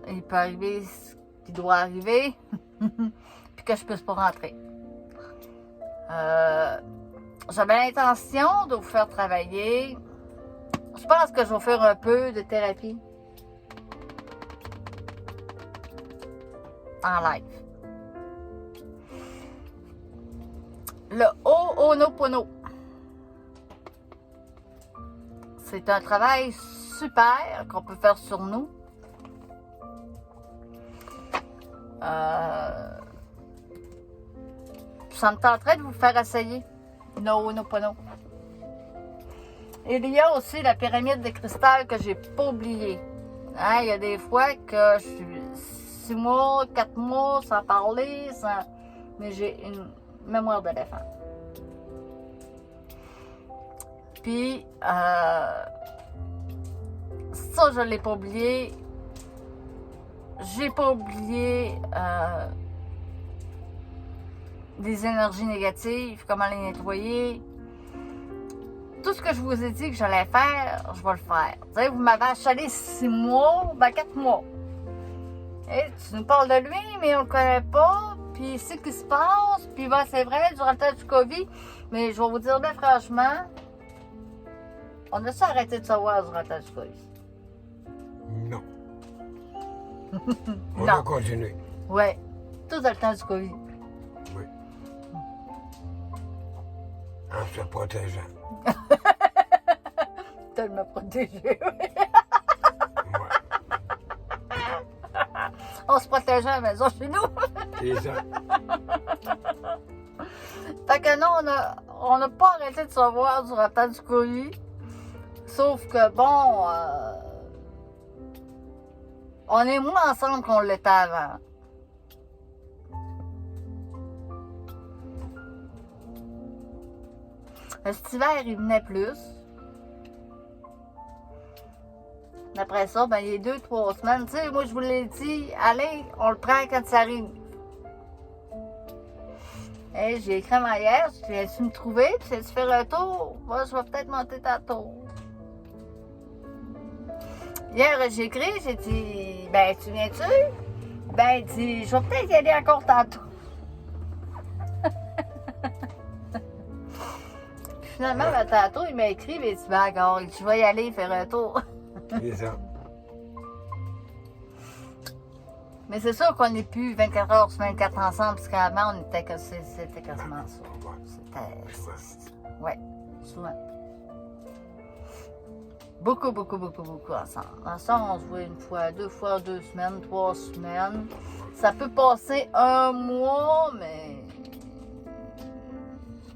[SPEAKER 1] il peut arriver ce qui doit arriver. Puis que je ne puisse pas rentrer. J'avais l'intention de vous faire travailler. Je pense que je vais faire un peu de thérapie en live. Le Ho'oponopono. C'est un travail super qu'on peut faire sur nous. Ça me tenterait de vous faire essayer le Ho'oponopono. Il y a aussi la pyramide de cristal que j'ai pas oubliée. Hein, il y a des fois que je suis 6 mois, 4 mois sans parler, mais j'ai une mémoire d'éléphant. Puis, ça, je ne l'ai pas oublié. J'ai pas oublié des énergies négatives, comment les nettoyer. Tout ce que je vous ai dit que j'allais faire, je vais le faire. Vous savez, vous m'avez achalé 6 mois, ben 4 mois. Et tu nous parles de lui, mais on ne le connaît pas, puis c'est ce qui se passe, puis ben, c'est vrai, durant le temps du COVID, mais je vais vous dire bien franchement, on a-tu arrêté de savoir durant le temps du COVID?
[SPEAKER 2] Non. On
[SPEAKER 1] Non.
[SPEAKER 2] va continuer.
[SPEAKER 1] Oui, tout dans le temps du COVID.
[SPEAKER 2] Oui. En se protégeant.
[SPEAKER 1] Tellement protégé.
[SPEAKER 2] Ouais.
[SPEAKER 1] On se protégeait à la maison chez nous.
[SPEAKER 2] C'est ça.
[SPEAKER 1] Fait que non, on n'a pas arrêté de se voir durant le temps du COVID. Sauf que bon, on est moins ensemble qu'on l'était avant. Cet hiver, il venait plus. Après ça, ben, il y a 2-3 semaines. Tu sais, moi, je vous l'ai dit, allez, on le prend quand ça arrive. Et j'ai écrit hier, je viens-tu me trouver, puis j'ai-tu faire un tour? Moi, je vais peut-être monter tantôt. Hier, j'ai écrit, j'ai dit, ben, tu viens-tu? Ben, il dit, je vais peut-être y aller encore tantôt. Puis finalement, ben, tantôt, il m'a écrit, mais il dit, ben, d'accord, je vais y aller faire un tour.
[SPEAKER 2] C'est ça.
[SPEAKER 1] Mais c'est sûr qu'on n'est plus 24 heures sur 24 ensemble, parce qu'avant, c'était quasiment ça. C'était. Ouais, souvent. Beaucoup ensemble. Ensemble, on se voit une fois, 2 fois, 2 semaines, 3 semaines. Ça peut passer un mois, mais.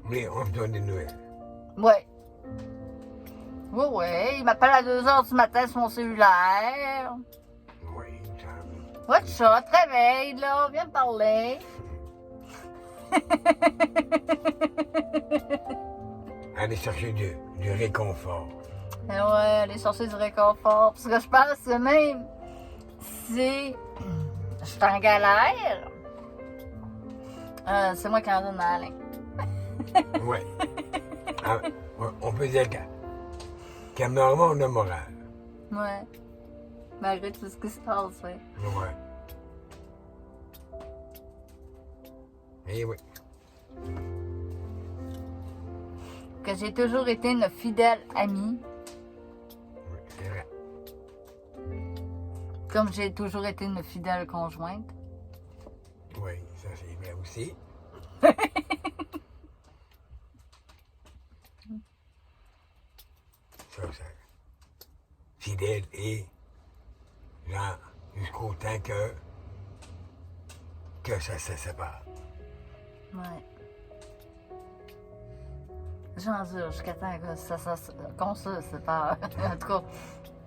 [SPEAKER 2] Mais on se donne des nouvelles.
[SPEAKER 1] Ouais. Oui, il m'appelle à 2 heures du matin sur mon cellulaire.
[SPEAKER 2] Oui, ça.
[SPEAKER 1] What's ça? Te réveille, là, viens me parler.
[SPEAKER 2] Aller chercher du réconfort.
[SPEAKER 1] Et ouais, aller chercher du réconfort. Parce que je pense que même si je suis en galère, c'est moi qui en donne à Alain.
[SPEAKER 2] Oui. Ah, on peut dire qu'elle me remonte le moral.
[SPEAKER 1] Ouais. Malgré tout ce qui se passe, ouais.
[SPEAKER 2] Ouais. Et oui.
[SPEAKER 1] que j'ai toujours été une fidèle amie,
[SPEAKER 2] Oui, c'est vrai.
[SPEAKER 1] comme j'ai toujours été une fidèle conjointe.
[SPEAKER 2] Oui, ça c'est vrai aussi. Ça. Fidèle et genre jusqu'au temps que ça se sépare.
[SPEAKER 1] Ouais. J'en dire, jusqu'à temps que qu'on se sépare. En tout cas,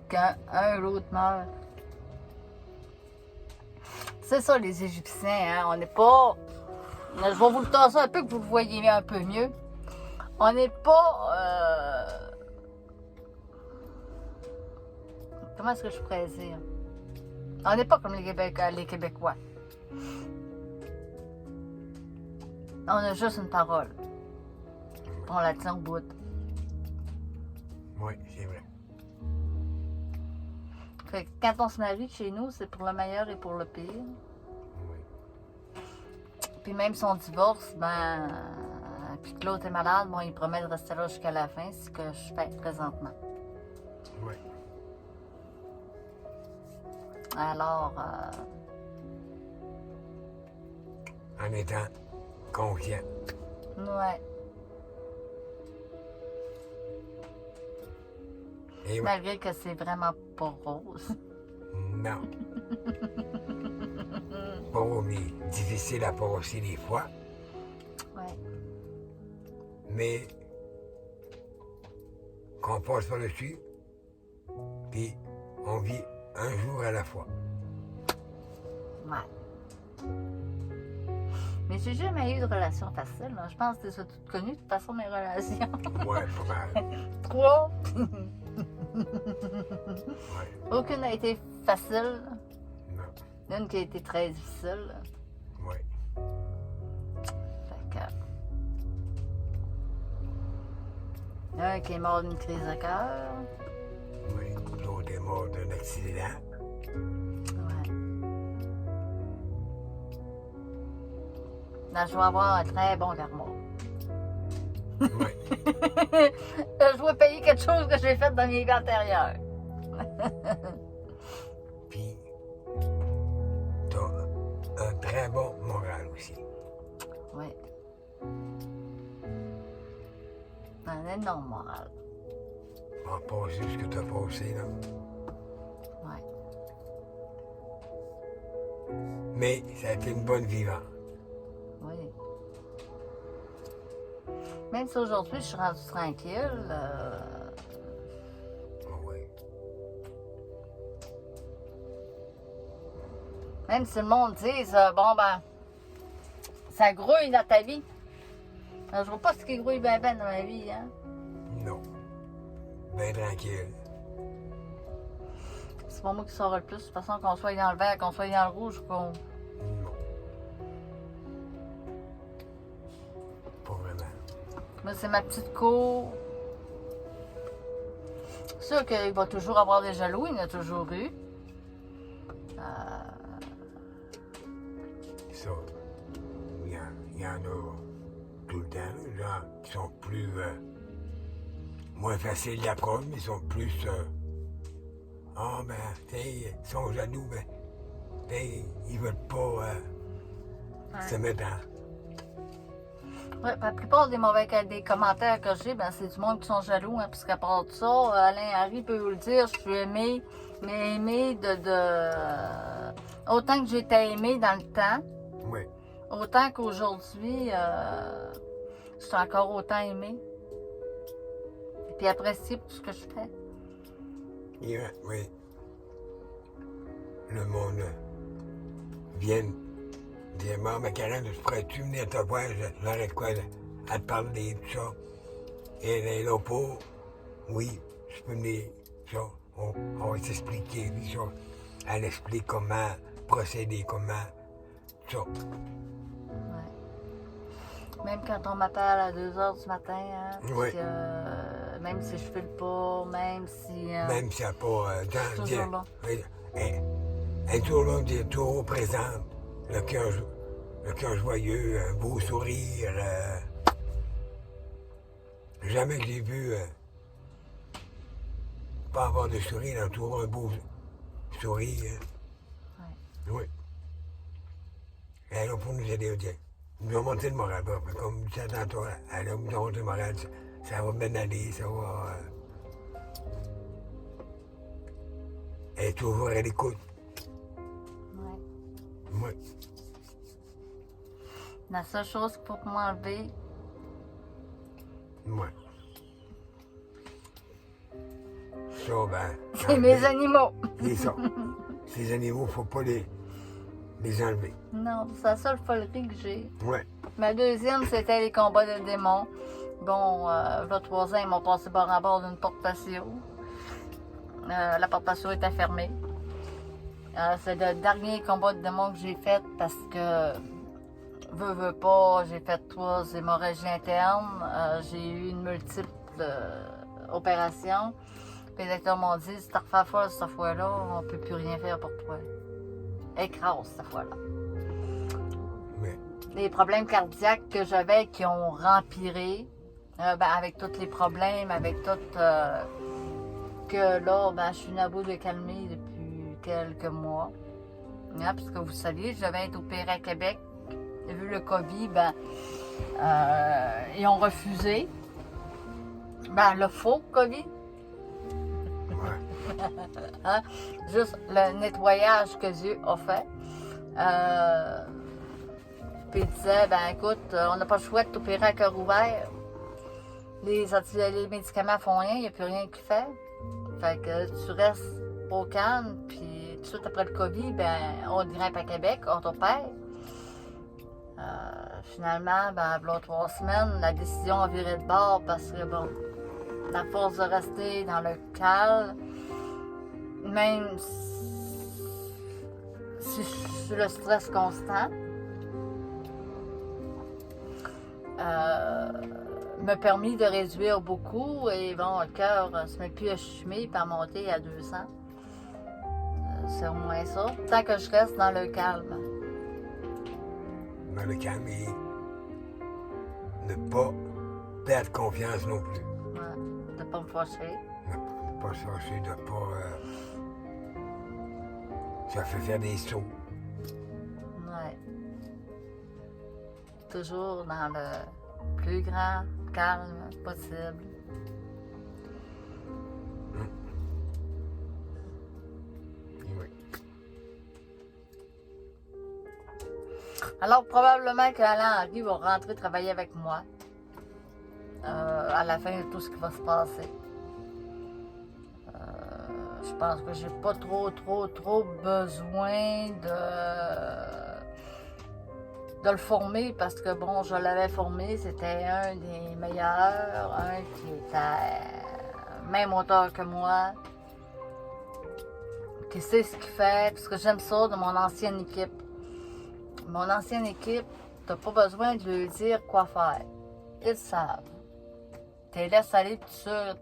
[SPEAKER 1] qu'un ou l'autre meurt. C'est ça, les Égyptiens, hein. On n'est pas. Je vais vous le tasser un peu que vous le voyez un peu mieux. On n'est pas. Comment est-ce que je pourrais dire? On n'est pas comme les Québécois. On a juste une parole. On la tient au bout.
[SPEAKER 2] Oui, c'est vrai.
[SPEAKER 1] Fait que quand on se marie chez nous, c'est pour le meilleur et pour le pire.
[SPEAKER 2] Oui.
[SPEAKER 1] Puis même si on divorce, puis que l'autre est malade, bon, il promet de rester là jusqu'à la fin, c'est ce que je fais présentement.
[SPEAKER 2] Oui.
[SPEAKER 1] Alors,
[SPEAKER 2] En étant conscient.
[SPEAKER 1] ouais.
[SPEAKER 2] Et oui.
[SPEAKER 1] Malgré que c'est vraiment pas rose.
[SPEAKER 2] Non. Bon, mais difficile à passer des fois,
[SPEAKER 1] Ouais.
[SPEAKER 2] mais qu'on passe par-dessus, puis on vit un jour à la fois.
[SPEAKER 1] Ouais. Mais j'ai jamais eu de relation facile. Là. Je pense que tu as toutes connu de toute façon mes relations.
[SPEAKER 2] Ouais, pas mal.
[SPEAKER 1] 3.
[SPEAKER 2] Ouais.
[SPEAKER 1] Aucune n'a été facile.
[SPEAKER 2] Non.
[SPEAKER 1] Une qui a été très difficile.
[SPEAKER 2] Ouais.
[SPEAKER 1] Fait que... Un qui est mort d'une crise de cœur.
[SPEAKER 2] Oui. L'autre est mort d'un accident.
[SPEAKER 1] Ouais. Là, je vais avoir un très bon karma.
[SPEAKER 2] Oui.
[SPEAKER 1] Je vais payer quelque chose que j'ai fait dans mes vies antérieures.
[SPEAKER 2] Puis, t'as un très bon moral aussi.
[SPEAKER 1] Oui. Un énorme moral.
[SPEAKER 2] En passer ce que t'as passé, là.
[SPEAKER 1] Ouais.
[SPEAKER 2] Mais ça a été une bonne vivante.
[SPEAKER 1] Oui. Même si aujourd'hui je suis rendue tranquille,
[SPEAKER 2] Oui.
[SPEAKER 1] même si le monde dise, bon ben, ça grouille dans ta vie. Je vois pas ce qui grouille ben dans ma vie, hein.
[SPEAKER 2] Non. Ben tranquille.
[SPEAKER 1] C'est pas moi qui sors le plus. De toute façon, qu'on soit dans le vert, qu'on soit dans le rouge, qu'on...
[SPEAKER 2] Non. Pas vraiment.
[SPEAKER 1] Moi, c'est ma petite cour. C'est sûr qu'il va toujours avoir des jaloux, il y en a toujours eu.
[SPEAKER 2] Ça, il y en a tout le temps, genre, qui sont plus... moins faciles d'approche, mais ils sont plus... Ah, ben, tu sais, ils sont jaloux, ben, tu sais, ils veulent pas se mettre en...
[SPEAKER 1] Ouais, la plupart des mauvais des commentaires que j'ai, ben, c'est du monde qui sont jaloux, hein, parce qu'à part de ça, Alain Harry peut vous le dire, je suis aimée, mais aimée de... Autant que j'étais aimée dans le temps,
[SPEAKER 2] Oui,
[SPEAKER 1] autant qu'aujourd'hui, je suis encore autant aimée. Et puis appréciée pour ce que je fais.
[SPEAKER 2] oui. Le monde vient dire, maman, ma Karen, je pourrais-tu venir te voir, j'arrête quoi, à te parler, tout ça. Et là, pour, oui, je peux venir, ça, on va s'expliquer, puis ça. Elle explique comment procéder, comment, ça.
[SPEAKER 1] Ouais. Même quand on m'appelle à 2h du matin, hein,
[SPEAKER 2] Oui.
[SPEAKER 1] même si je file pas, même si...
[SPEAKER 2] Même si elle n'a pas...
[SPEAKER 1] je suis toujours là.
[SPEAKER 2] Elle est toujours là, elle est toujours présente. Le cœur joyeux, un beau sourire. Jamais que j'ai vu pas avoir de souris dans tout un beau souris. Oui. Et elle est là pour nous aider, tiens. Ils nous ont monté le moral. Comme tu disais tantôt, elle a nous monté le moral. Ça va bien aller, ça va. Elle est toujours à l'écoute. Oui.
[SPEAKER 1] La seule chose qu'il faut m'enlever,
[SPEAKER 2] Oui. Ça, ben.
[SPEAKER 1] c'est mes animaux.
[SPEAKER 2] C'est ça. Ces animaux, il ne faut pas les enlever.
[SPEAKER 1] Non, c'est la seule folerie que j'ai.
[SPEAKER 2] Oui.
[SPEAKER 1] Ma deuxième, c'était les combats de démons. Bon, là, 3 ans, ils m'ont passé bord à bord d'une porte patio. La porte patio était fermée. C'est le dernier combat de démons que j'ai fait parce que, veux pas, j'ai fait 3 hémorragies internes. J'ai eu une multiple opération. Puis les docteurs m'ont dit, si tu refais folle cette fois-là, on ne peut plus rien faire pour toi. Écrase cette fois-là.
[SPEAKER 2] Mais,
[SPEAKER 1] Les problèmes cardiaques que j'avais qui ont empiré, avec tous les problèmes, avec tout que là, je suis à bout de calmer depuis quelques mois. Parce que vous saviez, je devais être opérée à Québec. Vu le COVID, ils ont refusé. Le faux COVID.
[SPEAKER 2] ouais.
[SPEAKER 1] Hein? Juste le nettoyage que Dieu a fait. Puis il disait, écoute, on n'a pas le choix de t'opérer à cœur ouvert. Les médicaments font rien, il n'y a plus rien qui fait. Fait que tu restes au calme, puis tout de suite après le COVID, on grimpe à Québec, on t'opère. Finalement, voilà 3 semaines, la décision a viré de bord parce que, la force de rester dans le calme, même si je suis le stress constant, m'a permis de réduire beaucoup et le cœur ne se met plus à chumer et à monter à 200. C'est au moins ça, tant que je reste dans le calme.
[SPEAKER 2] Dans le calme et ne pas perdre confiance non plus.
[SPEAKER 1] Ouais, de ne pas me fâcher.
[SPEAKER 2] Ne pas se fâcher, de pas ça fait faire des sauts.
[SPEAKER 1] Ouais. Toujours dans le plus grand calme possible.
[SPEAKER 2] Oui.
[SPEAKER 1] Alors, probablement qu'Alain Henry va rentrer travailler avec moi à la fin de tout ce qui va se passer. Je pense que j'ai pas trop besoin de le former parce que, je l'avais formé, c'était un des meilleurs, un qui était même auteur que moi, qui sait ce qu'il fait, parce que j'aime ça de mon ancienne équipe. Mon ancienne équipe, t'as pas besoin de lui dire quoi faire. Ils savent. Tu les laisses aller,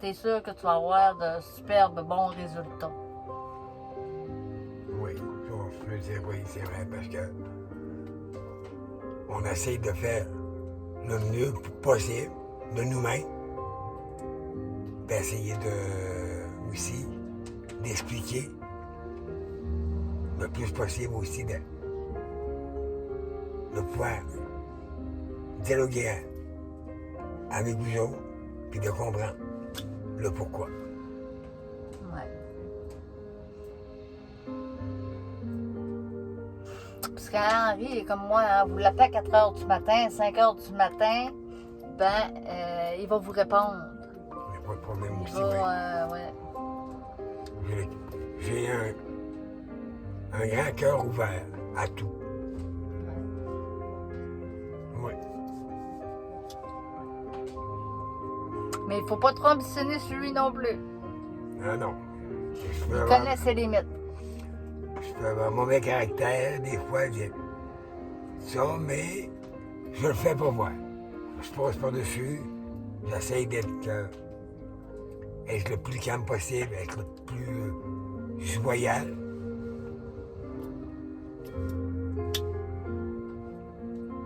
[SPEAKER 1] t'es sûr que tu vas avoir de superbes bons résultats.
[SPEAKER 2] Oui, je peux dire oui, c'est vrai, parce que on essaie de faire le mieux possible de nous-mêmes, d'essayer aussi d'expliquer le plus possible aussi de pouvoir dialoguer avec vous autres, puis de comprendre le pourquoi.
[SPEAKER 1] Ouais. Parce qu'Henri est comme moi, vous l'appelez à 4 h du matin, 5 h du matin, il va vous répondre.
[SPEAKER 2] Il n'y a pas de problème
[SPEAKER 1] Il
[SPEAKER 2] aussi.
[SPEAKER 1] va, ouais.
[SPEAKER 2] J'ai un grand cœur ouvert à tout. Oui.
[SPEAKER 1] Mais il ne faut pas trop ambitionner sur lui non plus.
[SPEAKER 2] Non.
[SPEAKER 1] Il connaît ses limites.
[SPEAKER 2] Je peux avoir un mauvais caractère, des fois, ça, mais je le fais pour moi. Je passe par-dessus, j'essaie d'être le plus calme possible, être le plus joyal.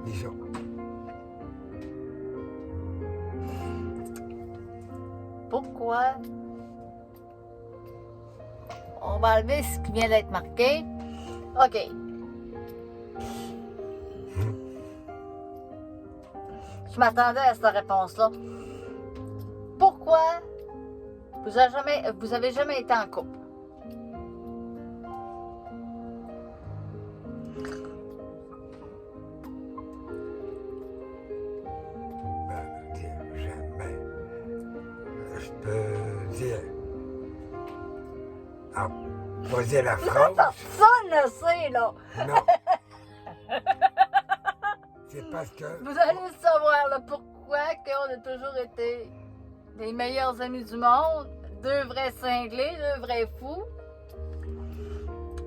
[SPEAKER 2] C'est ça.
[SPEAKER 1] pourquoi. On va enlever ce qui vient d'être marqué. OK. Je m'attendais à cette réponse-là. Pourquoi vous avez jamais été en couple?
[SPEAKER 2] Ben, dire jamais. Je peux dire. Ah, pas dire la phrase.
[SPEAKER 1] Personne ne sait, là.
[SPEAKER 2] Non. C'est parce que.
[SPEAKER 1] Vous allez savoir le pourquoi qu'on a toujours été les meilleurs amis du monde, deux vrais cinglés, deux vrais fous,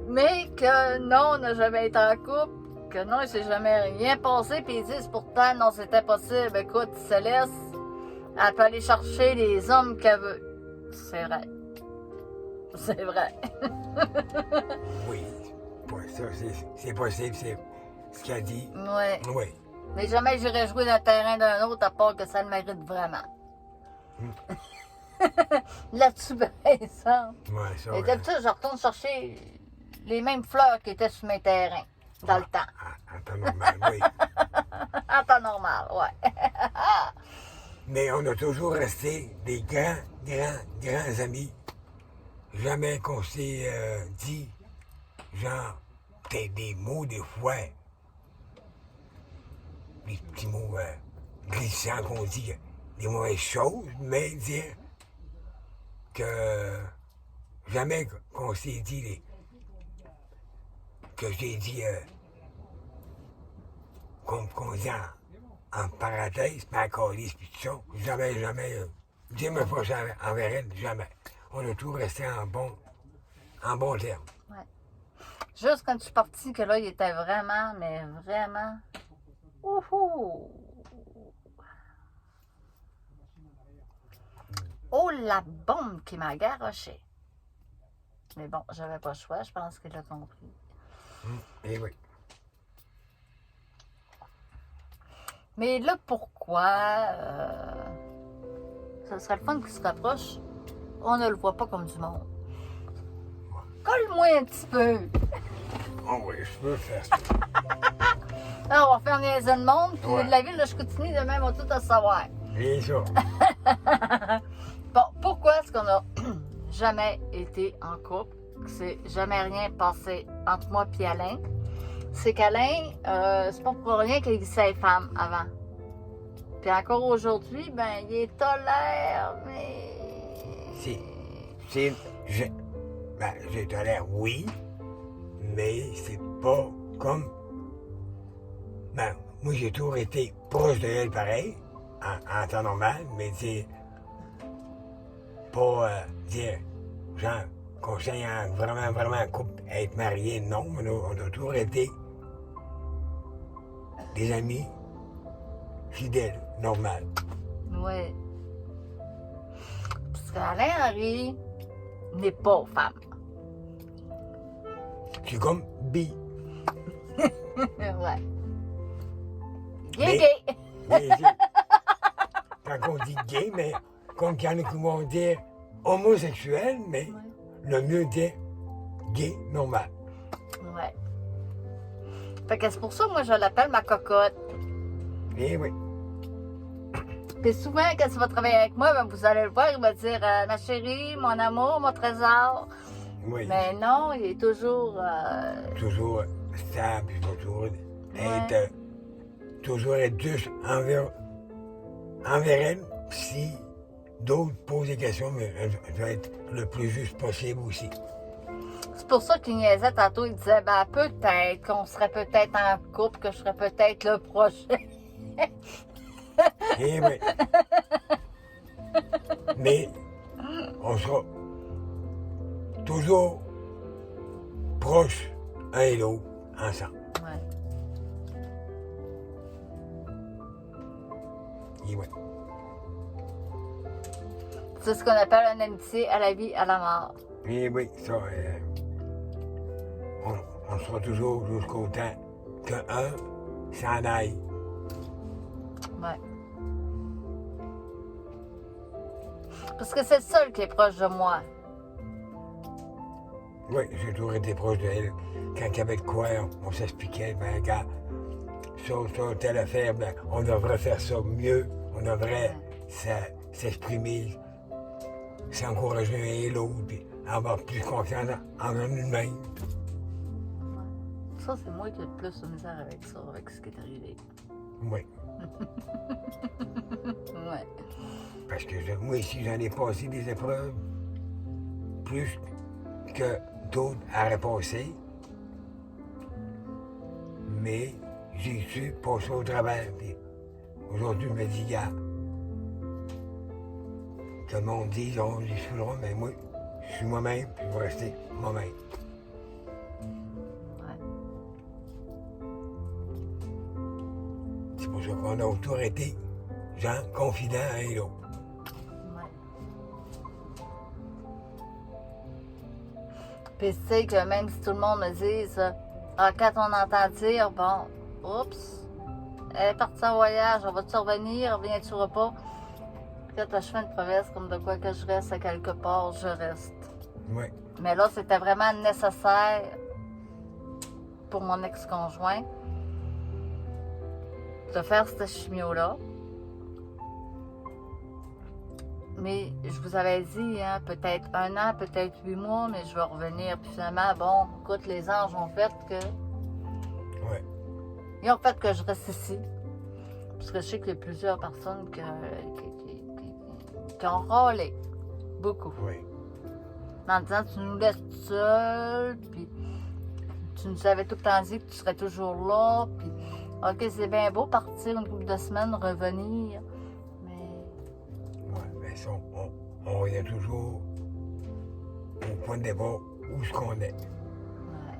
[SPEAKER 1] mais que non, on n'a jamais été en couple, que non, il s'est jamais rien passé, puis ils disent pourtant, non, c'était possible. Écoute, Céleste, elle peut aller chercher les hommes qu'elle veut. C'est vrai. C'est vrai.
[SPEAKER 2] Oui. Ouais, ça, c'est possible, c'est ce qu'elle dit.
[SPEAKER 1] Ouais.
[SPEAKER 2] Oui.
[SPEAKER 1] Mais jamais j'irais jouer dans le terrain d'un autre à part que ça le mérite vraiment. Là-dessus, par exemple.
[SPEAKER 2] Ouais, ça.
[SPEAKER 1] Et d'habitude, je retourne chercher les mêmes fleurs qui étaient sur mes terrains dans le temps.
[SPEAKER 2] En temps normal, oui.
[SPEAKER 1] En temps normal, ouais.
[SPEAKER 2] Mais on a toujours resté des grands amis. Jamais qu'on s'est dit, genre, peut-être des mots des fois, des petits mots glissants qu'on dit, des mauvaises choses, mais dire que jamais qu'on s'est dit, que j'ai dit, qu'on dit en parenthèse, pas en calice, puis tout ça, jamais, dire me fâcher envers elle, jamais. On a tout resté en bon terme.
[SPEAKER 1] Ouais. Juste quand je suis partie, que là, il était vraiment, mais vraiment. Ouhou! Oh, la bombe qui m'a garoché. Mais bon, j'avais pas le choix, je pense qu'il a compris.
[SPEAKER 2] Et oui.
[SPEAKER 1] Mais là, pourquoi? Ça serait le fun qu'il se rapproche. On ne le voit pas comme du monde. Colle-moi un petit peu.
[SPEAKER 2] Oh oui, je peux faire ça.
[SPEAKER 1] Là, on va faire niaiser le monde, puis
[SPEAKER 2] Ouais.
[SPEAKER 1] de la ville de Chicoutimi, demain, on va tout à savoir.
[SPEAKER 2] Bien sûr.
[SPEAKER 1] Bon, pourquoi est-ce qu'on a jamais été en couple? C'est jamais rien passé entre moi et Alain. C'est qu'Alain, c'est pas pour rien qu'il glissait les femmes avant. Puis encore aujourd'hui, ben, il est tolère, mais...
[SPEAKER 2] J'ai tolère, oui, mais c'est pas comme. Ben, moi, j'ai toujours été proche de elle pareil, en temps normal, mais c'est pas dire, genre, qu'on s'aille vraiment en couple, être marié, non, on a toujours été des amis fidèles, normal.
[SPEAKER 1] Oui. Parce qu'Alain Henry n'est pas femme.
[SPEAKER 2] C'est comme bi.
[SPEAKER 1] Ouais. Il
[SPEAKER 2] Mais-
[SPEAKER 1] est gay.
[SPEAKER 2] Mais quand on dit gay, mais comme il y en a qui vont dire homosexuel, mais le mieux dire gay normal.
[SPEAKER 1] Ouais. Fait que c'est pour ça, moi, je l'appelle ma cocotte.
[SPEAKER 2] Et oui.
[SPEAKER 1] Puis souvent, quand il va travailler avec moi, ben, vous allez le voir, il va dire ma chérie, mon amour, mon trésor.
[SPEAKER 2] Oui.
[SPEAKER 1] Mais non, il est toujours.
[SPEAKER 2] Toujours stable, toujours être juste envers elle. Si d'autres posent des questions, mais je vais être le plus juste possible aussi.
[SPEAKER 1] C'est pour ça qu'il niaisait tantôt. Il disait ben, peut-être qu'on serait peut-être en couple, que je serais peut-être le prochain.
[SPEAKER 2] Et oui. Mais on sera toujours proches un et l'autre, ensemble.
[SPEAKER 1] Ouais.
[SPEAKER 2] Et oui.
[SPEAKER 1] C'est ce qu'on appelle une amitié à la vie, à la mort.
[SPEAKER 2] Et oui, ça, on sera toujours jusqu'au temps qu'un s'en aille.
[SPEAKER 1] Ouais. Parce que c'est le seul qui est proche de moi.
[SPEAKER 2] Oui, j'ai toujours été proche d'elle. Quand il y avait de quoi, on s'expliquait, ben, gars, sur telle affaire, ben, on devrait faire ça mieux. On devrait s'exprimer, s'encourager l'un et l'autre, puis avoir plus confiance en nous-mêmes.
[SPEAKER 1] Ça, c'est moi qui ai le plus de misère avec ça, avec ce qui est arrivé.
[SPEAKER 2] Oui.
[SPEAKER 1] Ouais.
[SPEAKER 2] Parce que moi ici, j'en ai passé des épreuves plus que d'autres auraient passé. Mais j'ai su passer au travers. Puis aujourd'hui, je me dis, gars, que le monde dise, oh, j'y suis là, mais moi, je suis moi-même, puis je vais rester moi-même. C'est pour ça qu'on a autour été gens confidents un et l'autre.
[SPEAKER 1] Puis tu sais que même si tout le monde me dise, quand on entend dire, bon, oups, elle est partie en voyage, on va-tu revenir, reviens-tu pas? Puis quand je fais une promesse comme de quoi que je reste à quelque part, je reste.
[SPEAKER 2] Oui.
[SPEAKER 1] Mais là, c'était vraiment nécessaire pour mon ex-conjoint de faire cette chimio-là. Mais je vous avais dit, hein, peut-être 1 an, peut-être 8 mois, mais je vais revenir. Puis finalement, bon, écoute, les anges ont fait que...
[SPEAKER 2] Oui.
[SPEAKER 1] Ils ont fait que je reste ici. Parce que je sais qu'il y a plusieurs personnes qui ont râlé. Beaucoup.
[SPEAKER 2] Oui.
[SPEAKER 1] En disant, tu nous laisses seuls, puis tu nous avais tout le temps dit que tu serais toujours là, puis ok, c'est bien beau partir une couple de semaines, revenir, mais...
[SPEAKER 2] Oui, mais ça, on revient toujours au point de départ où ce qu'on est.
[SPEAKER 1] Ouais.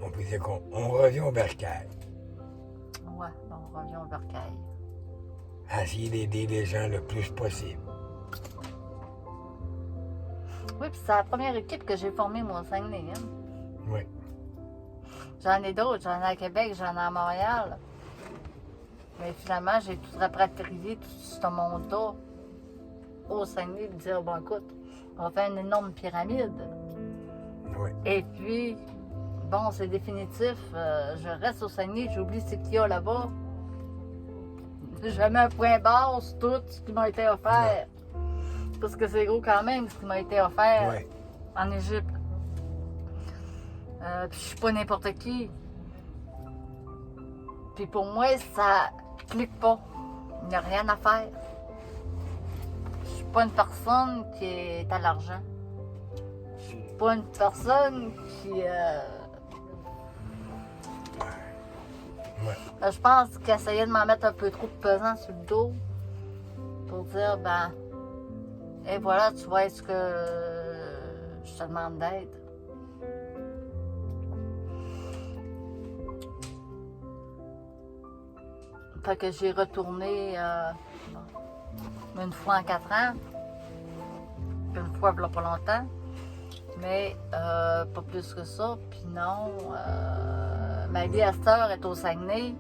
[SPEAKER 2] On peut dire qu'on revient au bercail.
[SPEAKER 1] Ouais, on revient au bercail.
[SPEAKER 2] À essayer d'aider les gens le plus possible.
[SPEAKER 1] Oui, puis c'est la première équipe que j'ai formée, moi, au Saguenay. Hein?
[SPEAKER 2] Oui.
[SPEAKER 1] J'en ai d'autres, j'en ai à Québec, j'en ai à Montréal. Mais finalement, j'ai tout rapatrié tout ce monde-là au Saguenay, de dire, bon, écoute, on fait une énorme pyramide.
[SPEAKER 2] Oui.
[SPEAKER 1] Et puis, bon, c'est définitif, je reste au Saguenay, j'oublie ce qu'il y a là-bas. Je mets un point barre sur tout ce qui m'a été offert. Parce que c'est gros quand même ce qui m'a été offert
[SPEAKER 2] Oui.
[SPEAKER 1] en Égypte. Puis je suis pas n'importe qui. Puis pour moi, ça clique pas. Il n'y a rien à faire. Je suis pas une personne qui est à l'argent. Je suis pas une personne qui...
[SPEAKER 2] Ouais.
[SPEAKER 1] Je pense qu'il essayait de m'en mettre un peu trop de pesant sur le dos pour dire, ben, et voilà, tu vois, est-ce que je te demande d'aide? Fait que j'ai retourné une fois en 4 ans, une fois il n'y a pas longtemps, mais pas plus que ça. Puis non, ma vie à cette heure est au Saguenay.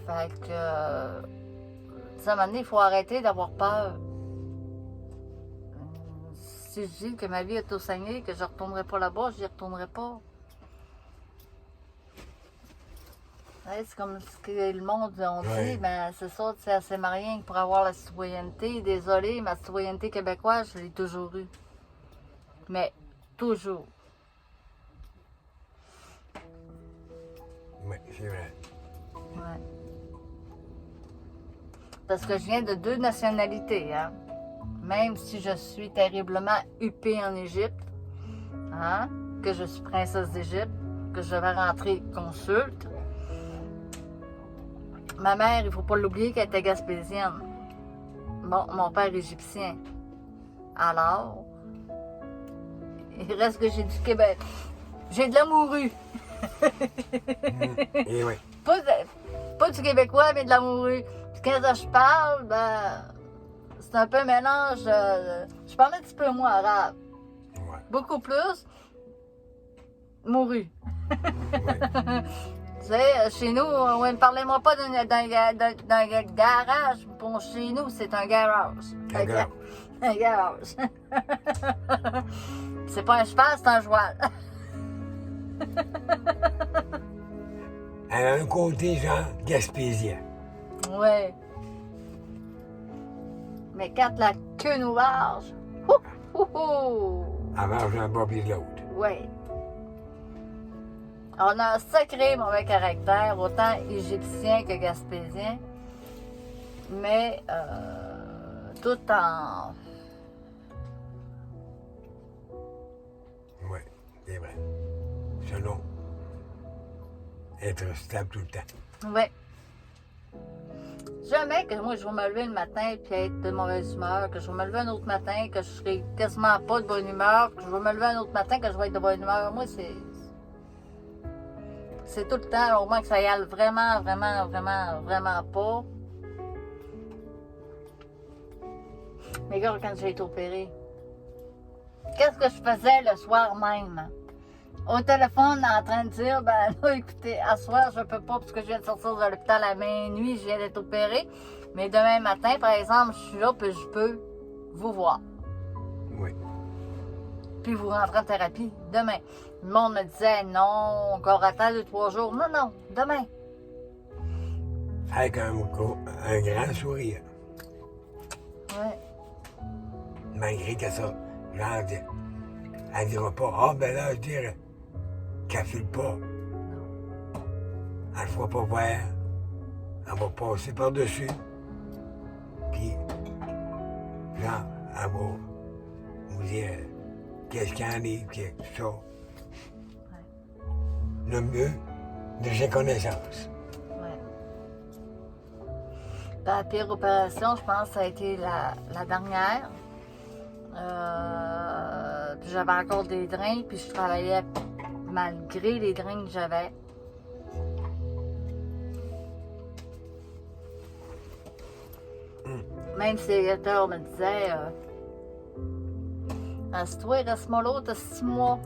[SPEAKER 1] Fait que, tu sais, à un moment donné, il faut arrêter d'avoir peur. Si je dis que ma vie est au Saguenay, que je ne retournerai pas là-bas, je n'y retournerai pas. Ouais, c'est comme ce que le monde on dit,
[SPEAKER 2] Ouais.
[SPEAKER 1] ben c'est ça, tu sais, elle s'est mariée pour avoir la citoyenneté. Désolée, ma citoyenneté québécoise, je l'ai toujours eue. Mais toujours.
[SPEAKER 2] Oui, c'est vrai.
[SPEAKER 1] Ouais. Parce que je viens de 2 nationalités, hein. Même si je suis terriblement huppée en Égypte, hein, que je suis princesse d'Égypte, que je vais rentrer consulte. Ma mère, il ne faut pas l'oublier qu'elle était gaspésienne. Bon, mon père égyptien. Alors, il reste que j'ai du Québec. J'ai de la mourue.
[SPEAKER 2] Et oui.
[SPEAKER 1] Pas du québécois, mais de la mourue. Puis quand je parle, ben, c'est un peu un mélange. Je parle un petit peu moins arabe.
[SPEAKER 2] Ouais.
[SPEAKER 1] Beaucoup plus mourue.
[SPEAKER 2] Ouais.
[SPEAKER 1] Tu sais, chez nous, ne parlez-moi pas d'un garage. Pour chez nous, c'est un garage.
[SPEAKER 2] Un garage.
[SPEAKER 1] Un garage. C'est pas un cheval, c'est un joual.
[SPEAKER 2] Elle a un côté genre gaspésien.
[SPEAKER 1] Ouais. Mais quand la queue nous varge, ouh, ouh, ouh.
[SPEAKER 2] Elle mange un bas puis de l'autre.
[SPEAKER 1] Ouais. On a un sacré mauvais caractère, autant égyptien que gaspésien, mais tout en...
[SPEAKER 2] Oui, c'est vrai. Selon être stable tout le temps.
[SPEAKER 1] Ouais. Jamais que moi je vais me lever le matin et être de mauvaise humeur, que je vais me lever un autre matin, que je serai quasiment pas de bonne humeur, que je vais me lever un autre matin, que je vais être de bonne humeur. Moi, c'est tout le temps, au moins que ça y aille vraiment, vraiment, vraiment, vraiment pas. Mais gars, quand j'ai été opérée, qu'est-ce que je faisais le soir même? Au téléphone, en train de dire, ben là, écoutez, à soir, je peux pas parce que je viens de sortir de l'hôpital à minuit, je viens d'être opérée. Mais demain matin, par exemple, je suis là, puis je peux vous voir.
[SPEAKER 2] Oui.
[SPEAKER 1] Puis vous rentrez en thérapie demain. Le monde me disait, non, encore attends 2-3 jours. Non, non, demain.
[SPEAKER 2] Avec un grand sourire.
[SPEAKER 1] Ouais.
[SPEAKER 2] Malgré que ça, genre, elle dira pas, ah ben là, je dirais qu'elle file pas. Elle ne fera pas voir. Elle va passer par-dessus. Puis, genre, elle va vous dire qu'est-ce qu'il y en est, puis tout ça.
[SPEAKER 1] Ouais.
[SPEAKER 2] Le mieux de ses connaissances.
[SPEAKER 1] Ouais. La pire opération, je pense, ça a été la dernière. Puis j'avais encore des drains, puis je travaillais malgré les drains que j'avais. Même si les lecteurs me disaient Assieds-toi, reste-moi là, t'as 6 mois.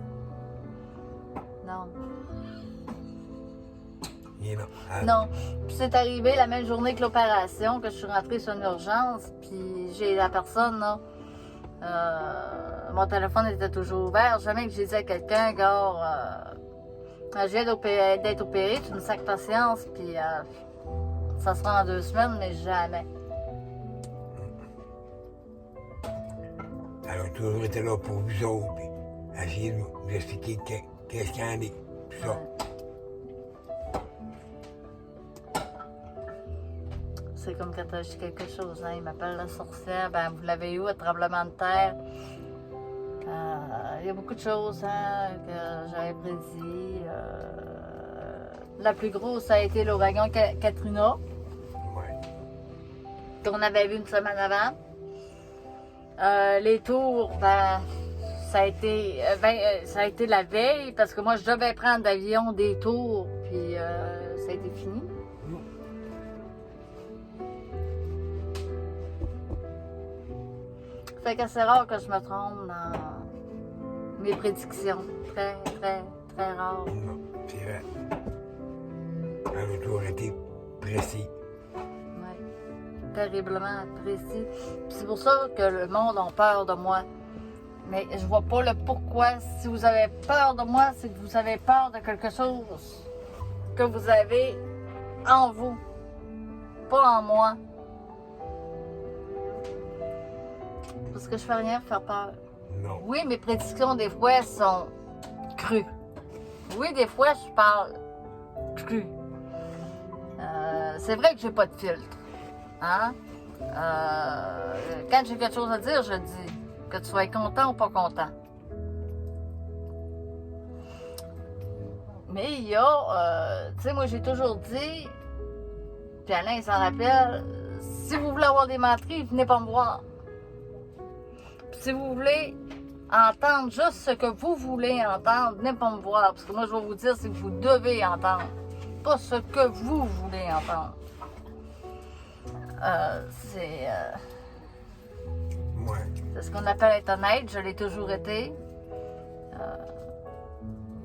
[SPEAKER 1] Non.
[SPEAKER 2] Et non. Elle-
[SPEAKER 1] Non. Puis c'est arrivé la même journée que l'opération, que je suis rentrée sur une urgence, puis j'ai la personne, là. Mon téléphone était toujours ouvert. Jamais que j'ai dit à quelqu'un, gars, je viens d'être opérée, tu me sacs patience, puis ça sera en 2 semaines, mais jamais.
[SPEAKER 2] Elle a toujours été là pour vous autres, puis essayer de vous expliquer qu'est-ce qu'il y en est, tout ça.
[SPEAKER 1] C'est comme quand je dis quelque chose, hein, il m'appelle la sorcière, ben vous l'avez eu, un tremblement de terre. Il y a beaucoup de choses hein, que j'avais prédit. La plus grosse, ça a été l'ouragan Katrina,
[SPEAKER 2] Ouais.
[SPEAKER 1] qu'on avait vu une semaine avant. Les tours, ben, ça a été la veille, parce que moi, je devais prendre l'avion des tours, puis ça a été fini. Fait que c'est rare que je me trompe dans mes prédictions. Très, très, très rare.
[SPEAKER 2] Non, c'est vrai. Elle a toujours été précis.
[SPEAKER 1] Ouais. Terriblement précis. Puis c'est pour ça que le monde a peur de moi. Mais je vois pas le pourquoi. Si vous avez peur de moi, c'est que vous avez peur de quelque chose que vous avez en vous, pas en moi. Parce que je fais rien pour faire peur.
[SPEAKER 2] Non.
[SPEAKER 1] Oui, mes prédictions, des fois, sont crues. Oui, des fois, je parle cru. C'est vrai que j'ai pas de filtre. Hein? Quand j'ai quelque chose à dire, je dis. Que tu sois content ou pas content. Mais il y a... tu sais, moi, j'ai toujours dit, puis Alain, il s'en rappelle, si vous voulez avoir des menteries, venez pas me voir. Puis si vous voulez entendre juste ce que vous voulez entendre, venez pas me voir. Parce que moi, je vais vous dire, c'est que vous devez entendre. Pas ce que vous voulez entendre. C'est
[SPEAKER 2] Ouais.
[SPEAKER 1] ce qu'on appelle être honnête. Je l'ai toujours été.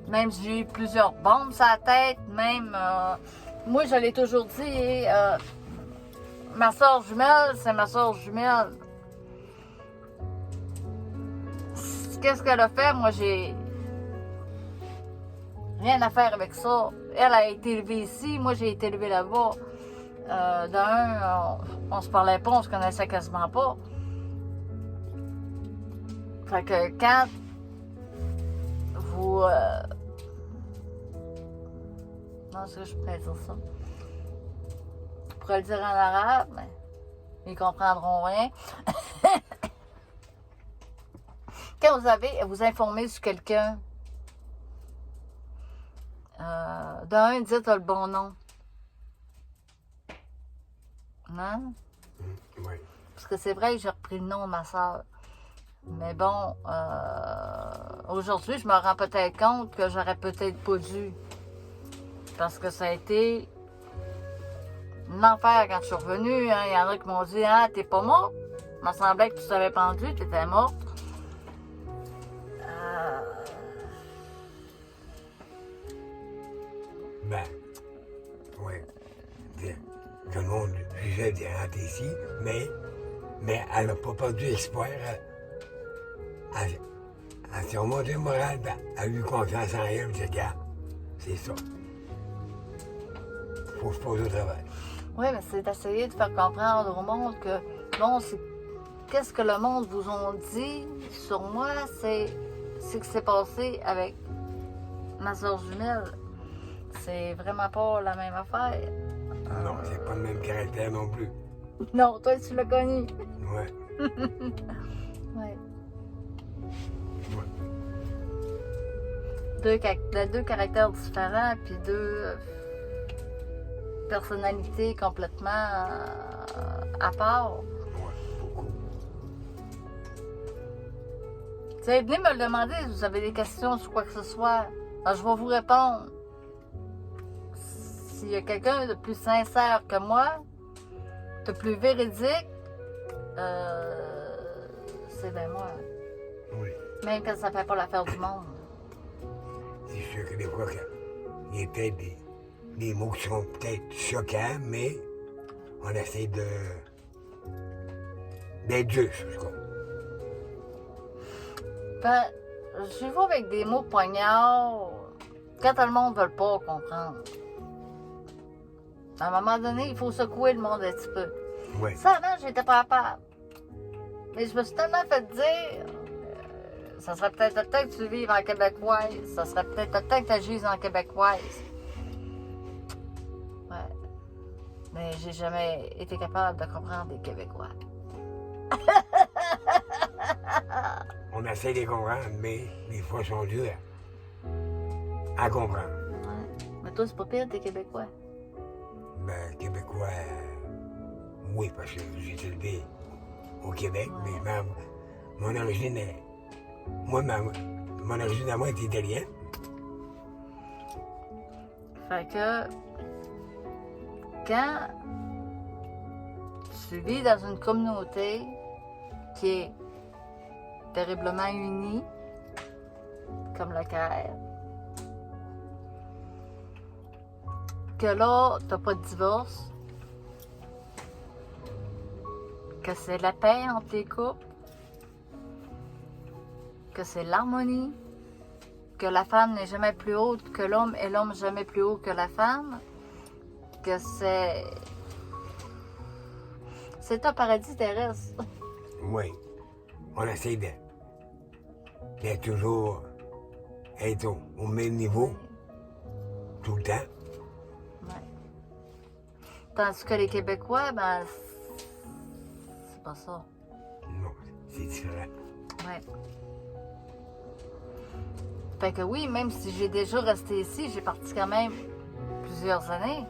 [SPEAKER 1] Même si j'ai eu plusieurs bombes sur la tête, même, moi je l'ai toujours dit, ma soeur jumelle, c'est ma soeur jumelle. Qu'est-ce qu'elle a fait? Moi, j'ai rien à faire avec ça. Elle a été élevée ici, moi j'ai été élevée là-bas. On se parlait pas, on se connaissait quasiment pas. Fait que quand vous... non, est-ce que je pourrais dire ça? Je pourrais le dire en arabe, mais ils comprendront rien. Quand vous avez à vous informer sur quelqu'un, d'un, dites le bon nom. Non?
[SPEAKER 2] Oui.
[SPEAKER 1] Parce que c'est vrai que j'ai repris le nom de ma soeur. Mais bon, aujourd'hui, je me rends peut-être compte que j'aurais peut-être pas dû. Parce que ça a été un enfer quand je suis revenue. Hein. Il y en a qui m'ont dit « Ah, t'es pas morte? Il me semblait que tu t'avais pendu, tu étais morte. »
[SPEAKER 2] Ben, oui. Tout le monde jugeait des rentrées ici, mais elle n'a pas perdu espoir. Elle s'est remontée le moral, ben, elle a eu confiance en elle, elle dit, regarde, c'est ça. Il faut se poser au travail.
[SPEAKER 1] Oui, mais c'est d'essayer de faire comprendre au monde que, bon, c'est qu'est-ce que le monde vous ont dit sur moi, c'est ce qui s'est passé avec ma soeur jumelle. C'est vraiment pas la même affaire.
[SPEAKER 2] Non, c'est pas le même caractère non plus.
[SPEAKER 1] Non, toi, tu l'as connu.
[SPEAKER 2] Ouais.
[SPEAKER 1] Ouais.
[SPEAKER 2] Ouais.
[SPEAKER 1] Deux caractères différents, puis deux personnalités complètement à part.
[SPEAKER 2] Ouais, beaucoup.
[SPEAKER 1] Vous savez, venez me le demander si vous avez des questions sur quoi que ce soit. Alors, je vais vous répondre. S'il y a quelqu'un de plus sincère que moi, de plus véridique, c'est bien moi.
[SPEAKER 2] Oui.
[SPEAKER 1] Même quand ça fait pas l'affaire du monde.
[SPEAKER 2] C'est sûr que des fois, il y a peut-être des mots qui sont peut-être choquants, mais on essaie d'être juste, je crois.
[SPEAKER 1] Ben, je vais avec des mots poignards quand tout le monde ne veut pas comprendre. À un moment donné, il faut secouer le monde un petit peu.
[SPEAKER 2] Oui.
[SPEAKER 1] Ça, avant, j'étais pas capable. Mais je me suis tellement fait dire, ça serait peut-être le temps que tu vives en québécoise. Ça serait peut-être le temps que tu agisses en québécoise. Ouais. Mais j'ai jamais été capable de comprendre les Québécois.
[SPEAKER 2] On essaie de les comprendre, mais des fois, ils sont durs à comprendre.
[SPEAKER 1] Ouais. Mais toi, c'est pas pire, t'es Québécois.
[SPEAKER 2] Ben, Québécois, oui, parce que j'ai été élevé au Québec,
[SPEAKER 1] Ouais.
[SPEAKER 2] mais mon origine est. Mon origine à moi est italienne.
[SPEAKER 1] Fait que, quand tu vis dans une communauté qui est terriblement unie, comme le Caire, que là, t'as pas de divorce, que c'est la paix entre les couples, que c'est l'harmonie, que la femme n'est jamais plus haute que l'homme et l'homme jamais plus haut que la femme, que c'est un paradis terrestre.
[SPEAKER 2] Oui. On essaie d'être toujours être au même niveau, tout le temps.
[SPEAKER 1] Ouais. Tandis que les Québécois, ben, c'est pas ça.
[SPEAKER 2] Non, c'est différent.
[SPEAKER 1] Ouais. Fait que oui, même si j'ai déjà resté ici, j'ai parti quand même plusieurs années.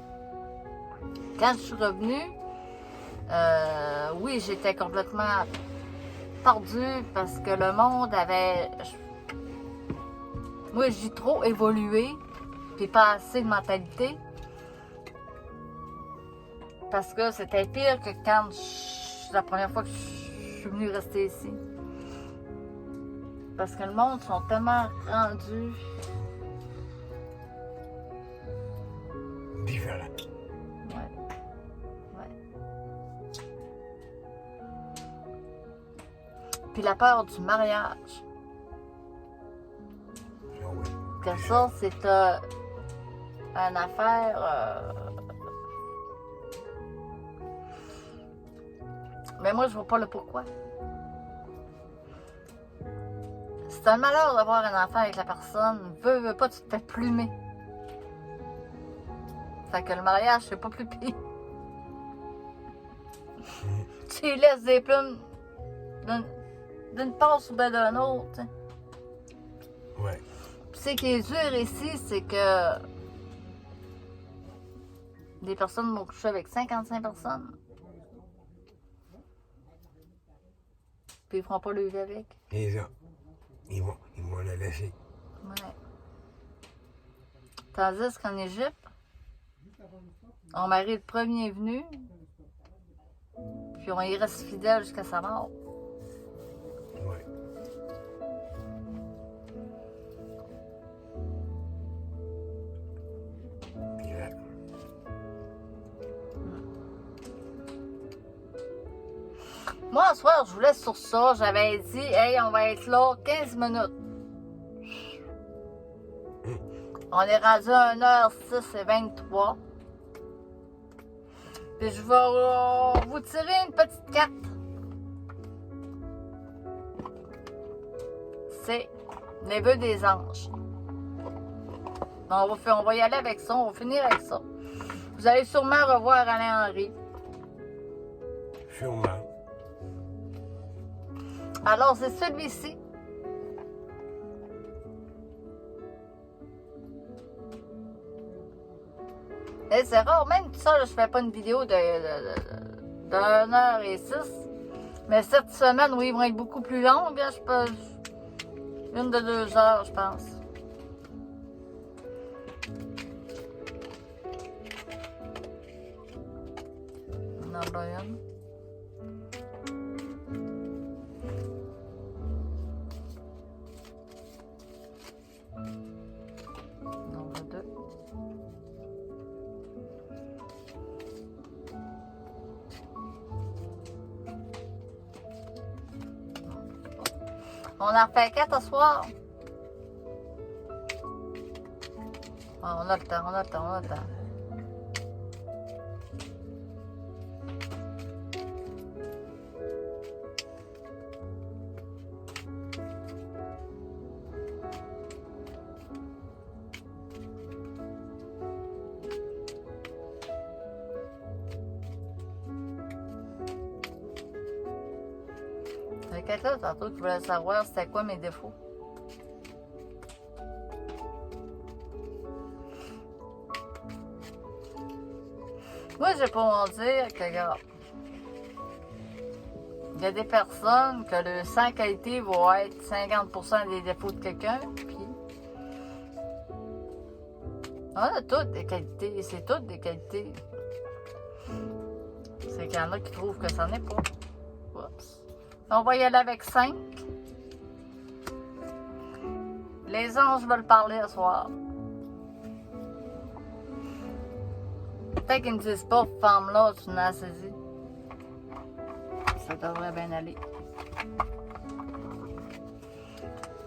[SPEAKER 1] Quand je suis revenue, oui, j'étais complètement perdue parce que le monde avait... Moi, j'ai trop évolué, puis pas assez de mentalité. Parce que c'était pire que quand la première fois que je suis venue rester ici. Parce que le monde sont tellement rendus
[SPEAKER 2] différent.
[SPEAKER 1] Ouais. Ouais. Puis la peur du mariage.
[SPEAKER 2] Ça, oui.
[SPEAKER 1] Que ça, c'est une affaire. Mais moi, je vois pas le pourquoi. C'est un malheur d'avoir un enfant avec la personne. Veux pas, tu te fais plumer. Fait que le mariage, c'est pas plus pire. Tu lui laisses des plumes d'une passe ou bien d'une autre. T'sais.
[SPEAKER 2] Ouais.
[SPEAKER 1] Puis ce qui est dur ici, c'est que des personnes vont coucher avec 55 personnes. Puis ils feront pas le vie avec.
[SPEAKER 2] C'est ça. Ils vont la laisser.
[SPEAKER 1] Ouais. Tandis qu'en Égypte, on marie le premier venu, puis on y reste fidèle jusqu'à sa mort.
[SPEAKER 2] Ouais. Puis là,
[SPEAKER 1] Moi, ce soir, je vous laisse sur ça. J'avais dit, hey, on va être là 15 minutes. On est rendu à 1h06 et 23. Puis je vais vous tirer une petite carte. C'est les vœux des anges. On va y aller avec ça, on va finir avec ça. Vous allez sûrement revoir Alain Henry.
[SPEAKER 2] sûrement.
[SPEAKER 1] Alors, c'est celui-ci. Et c'est rare, même tout ça, je fais pas une vidéo de 1h06. Mais cette semaine, oui, ils vont être beaucoup plus longues. Hein, une de 2 heures, je pense. Number 1. Number 2. On en refait 4 ce soir. Ah, on a le temps, on a le temps, on a le temps. Il y a quelqu'un tantôt qui voulait savoir c'était quoi mes défauts. Moi, j'ai pour en dire que, regarde, il y a des personnes que le sans qualité va être 50% des défauts de quelqu'un, puis on a toutes des qualités, c'est toutes des qualités. C'est qu'il y en a qui trouvent que ça n'est pas. Oups. On va y aller avec 5. Les anges veulent parler ce soir. Peut-être qu'ils ne disent pas, femme-là, tu n'as saisi. Ça devrait bien aller.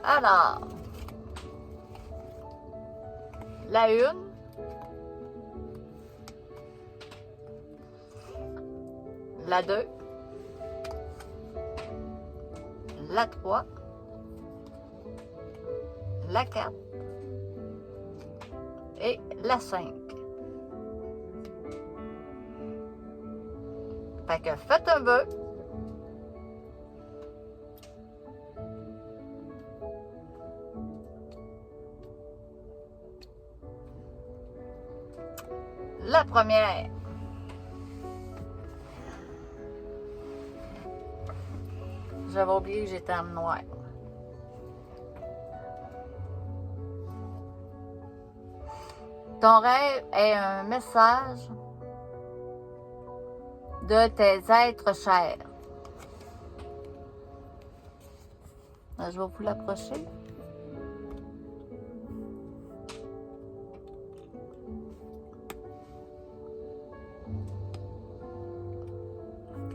[SPEAKER 1] Alors, la 1. La 2. La 3. La 4. Et la 5. Fait que faites un vœu. La première. J'avais oublié que j'étais en noir. Ton rêve est un message de tes êtres chers. Je vais vous l'approcher.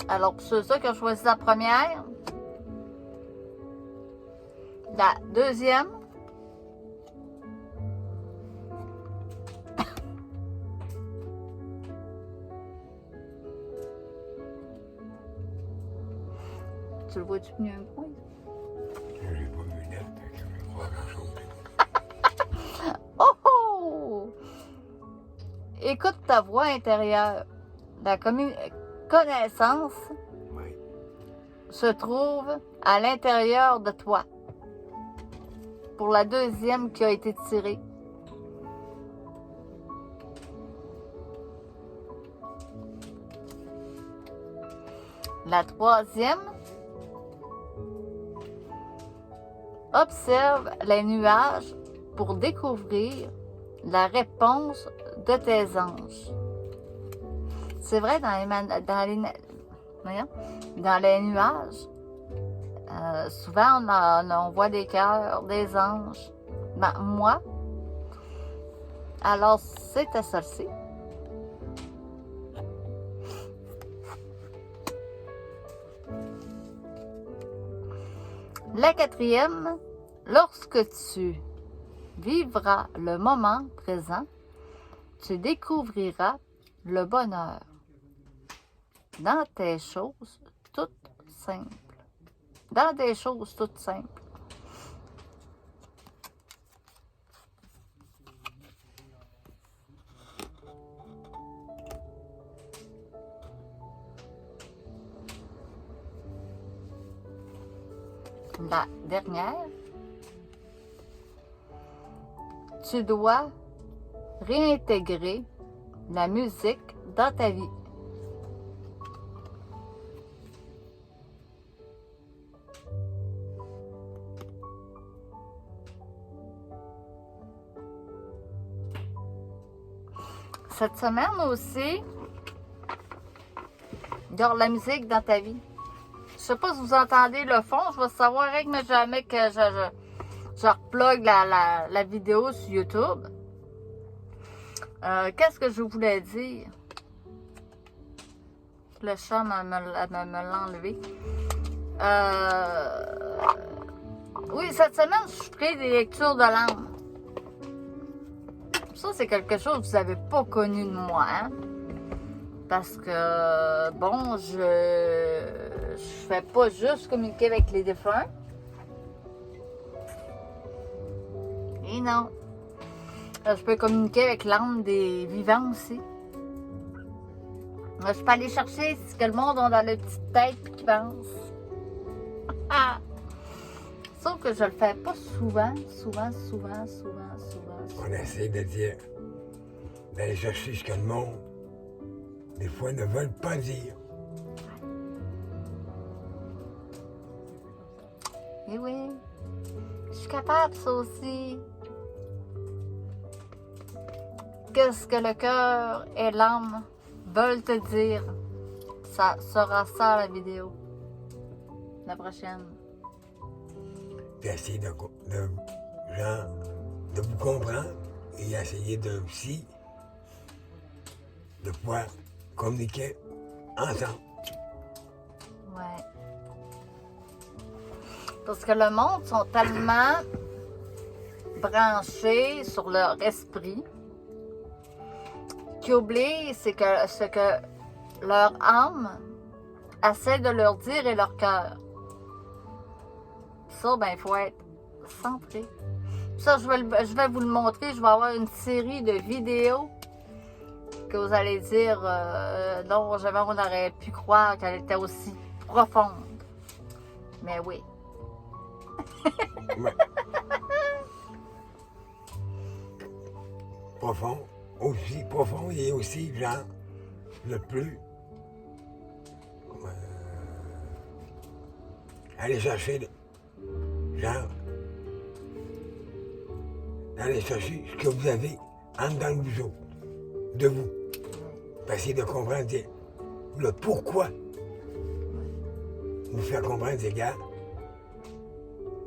[SPEAKER 1] Alors, pour ceux qui ont choisi la première, la deuxième, tu le vois-tu venir un coin?
[SPEAKER 2] Je n'ai pas vu net, je ne crois grand-chose.
[SPEAKER 1] Oh oh! Écoute ta voix intérieure. La connaissance
[SPEAKER 2] Oui.
[SPEAKER 1] se trouve à l'intérieur de toi. Pour la deuxième qui a été tirée. La troisième, observe les nuages pour découvrir la réponse de tes anges. C'est vrai, dans les nuages, souvent on voit des cœurs, des anges. Ben, moi, alors c'était celle-ci. La quatrième, lorsque tu vivras le moment présent, tu découvriras le bonheur dans tes choses toutes simples. Dans des choses toutes simples. La dernière, tu dois réintégrer la musique dans ta vie. Cette semaine aussi, garde la musique dans ta vie. Je sais pas si vous entendez le fond, je vais savoir mais jamais que je replogue la vidéo sur YouTube. Qu'est-ce que je voulais dire? Le chat me l'a enlevé. Oui, cette semaine, je ferai des lectures de l'âme. Ça, c'est quelque chose que vous n'avez pas connu de moi, hein? Parce que, bon, je fais pas juste communiquer avec les défunts. Et non. Je peux communiquer avec l'âme des vivants aussi. Je peux aller chercher ce que le monde a dans leur petite tête qui pense. Ah! Sauf que je le fais pas souvent.
[SPEAKER 2] On essaie de dire, d'aller chercher ce que le monde, des fois, ne veulent pas dire.
[SPEAKER 1] Et oui, je suis capable, ça aussi. Qu'est-ce que le cœur et l'âme veulent te dire? Ça sera ça la vidéo. La prochaine.
[SPEAKER 2] Puis essayer de vous comprendre et essayer de aussi de pouvoir communiquer ensemble.
[SPEAKER 1] Ouais. Parce que le monde sont tellement branchés sur leur esprit qu'ils oublient ce que leur âme essaie de leur dire et leur cœur. Ça, ben, il faut être centré. Ça, je vais vous le montrer. Je vais avoir une série de vidéos que vous allez dire non, jamais on aurait pu croire qu'elle était aussi profonde. Mais oui.
[SPEAKER 2] Ouais. Profond et aussi, genre, le plus. Aller chercher, genre, aller chercher ce que vous avez en dedans de vous autres, de vous. Essayer de comprendre le pourquoi. Vous faire comprendre, c'est gars,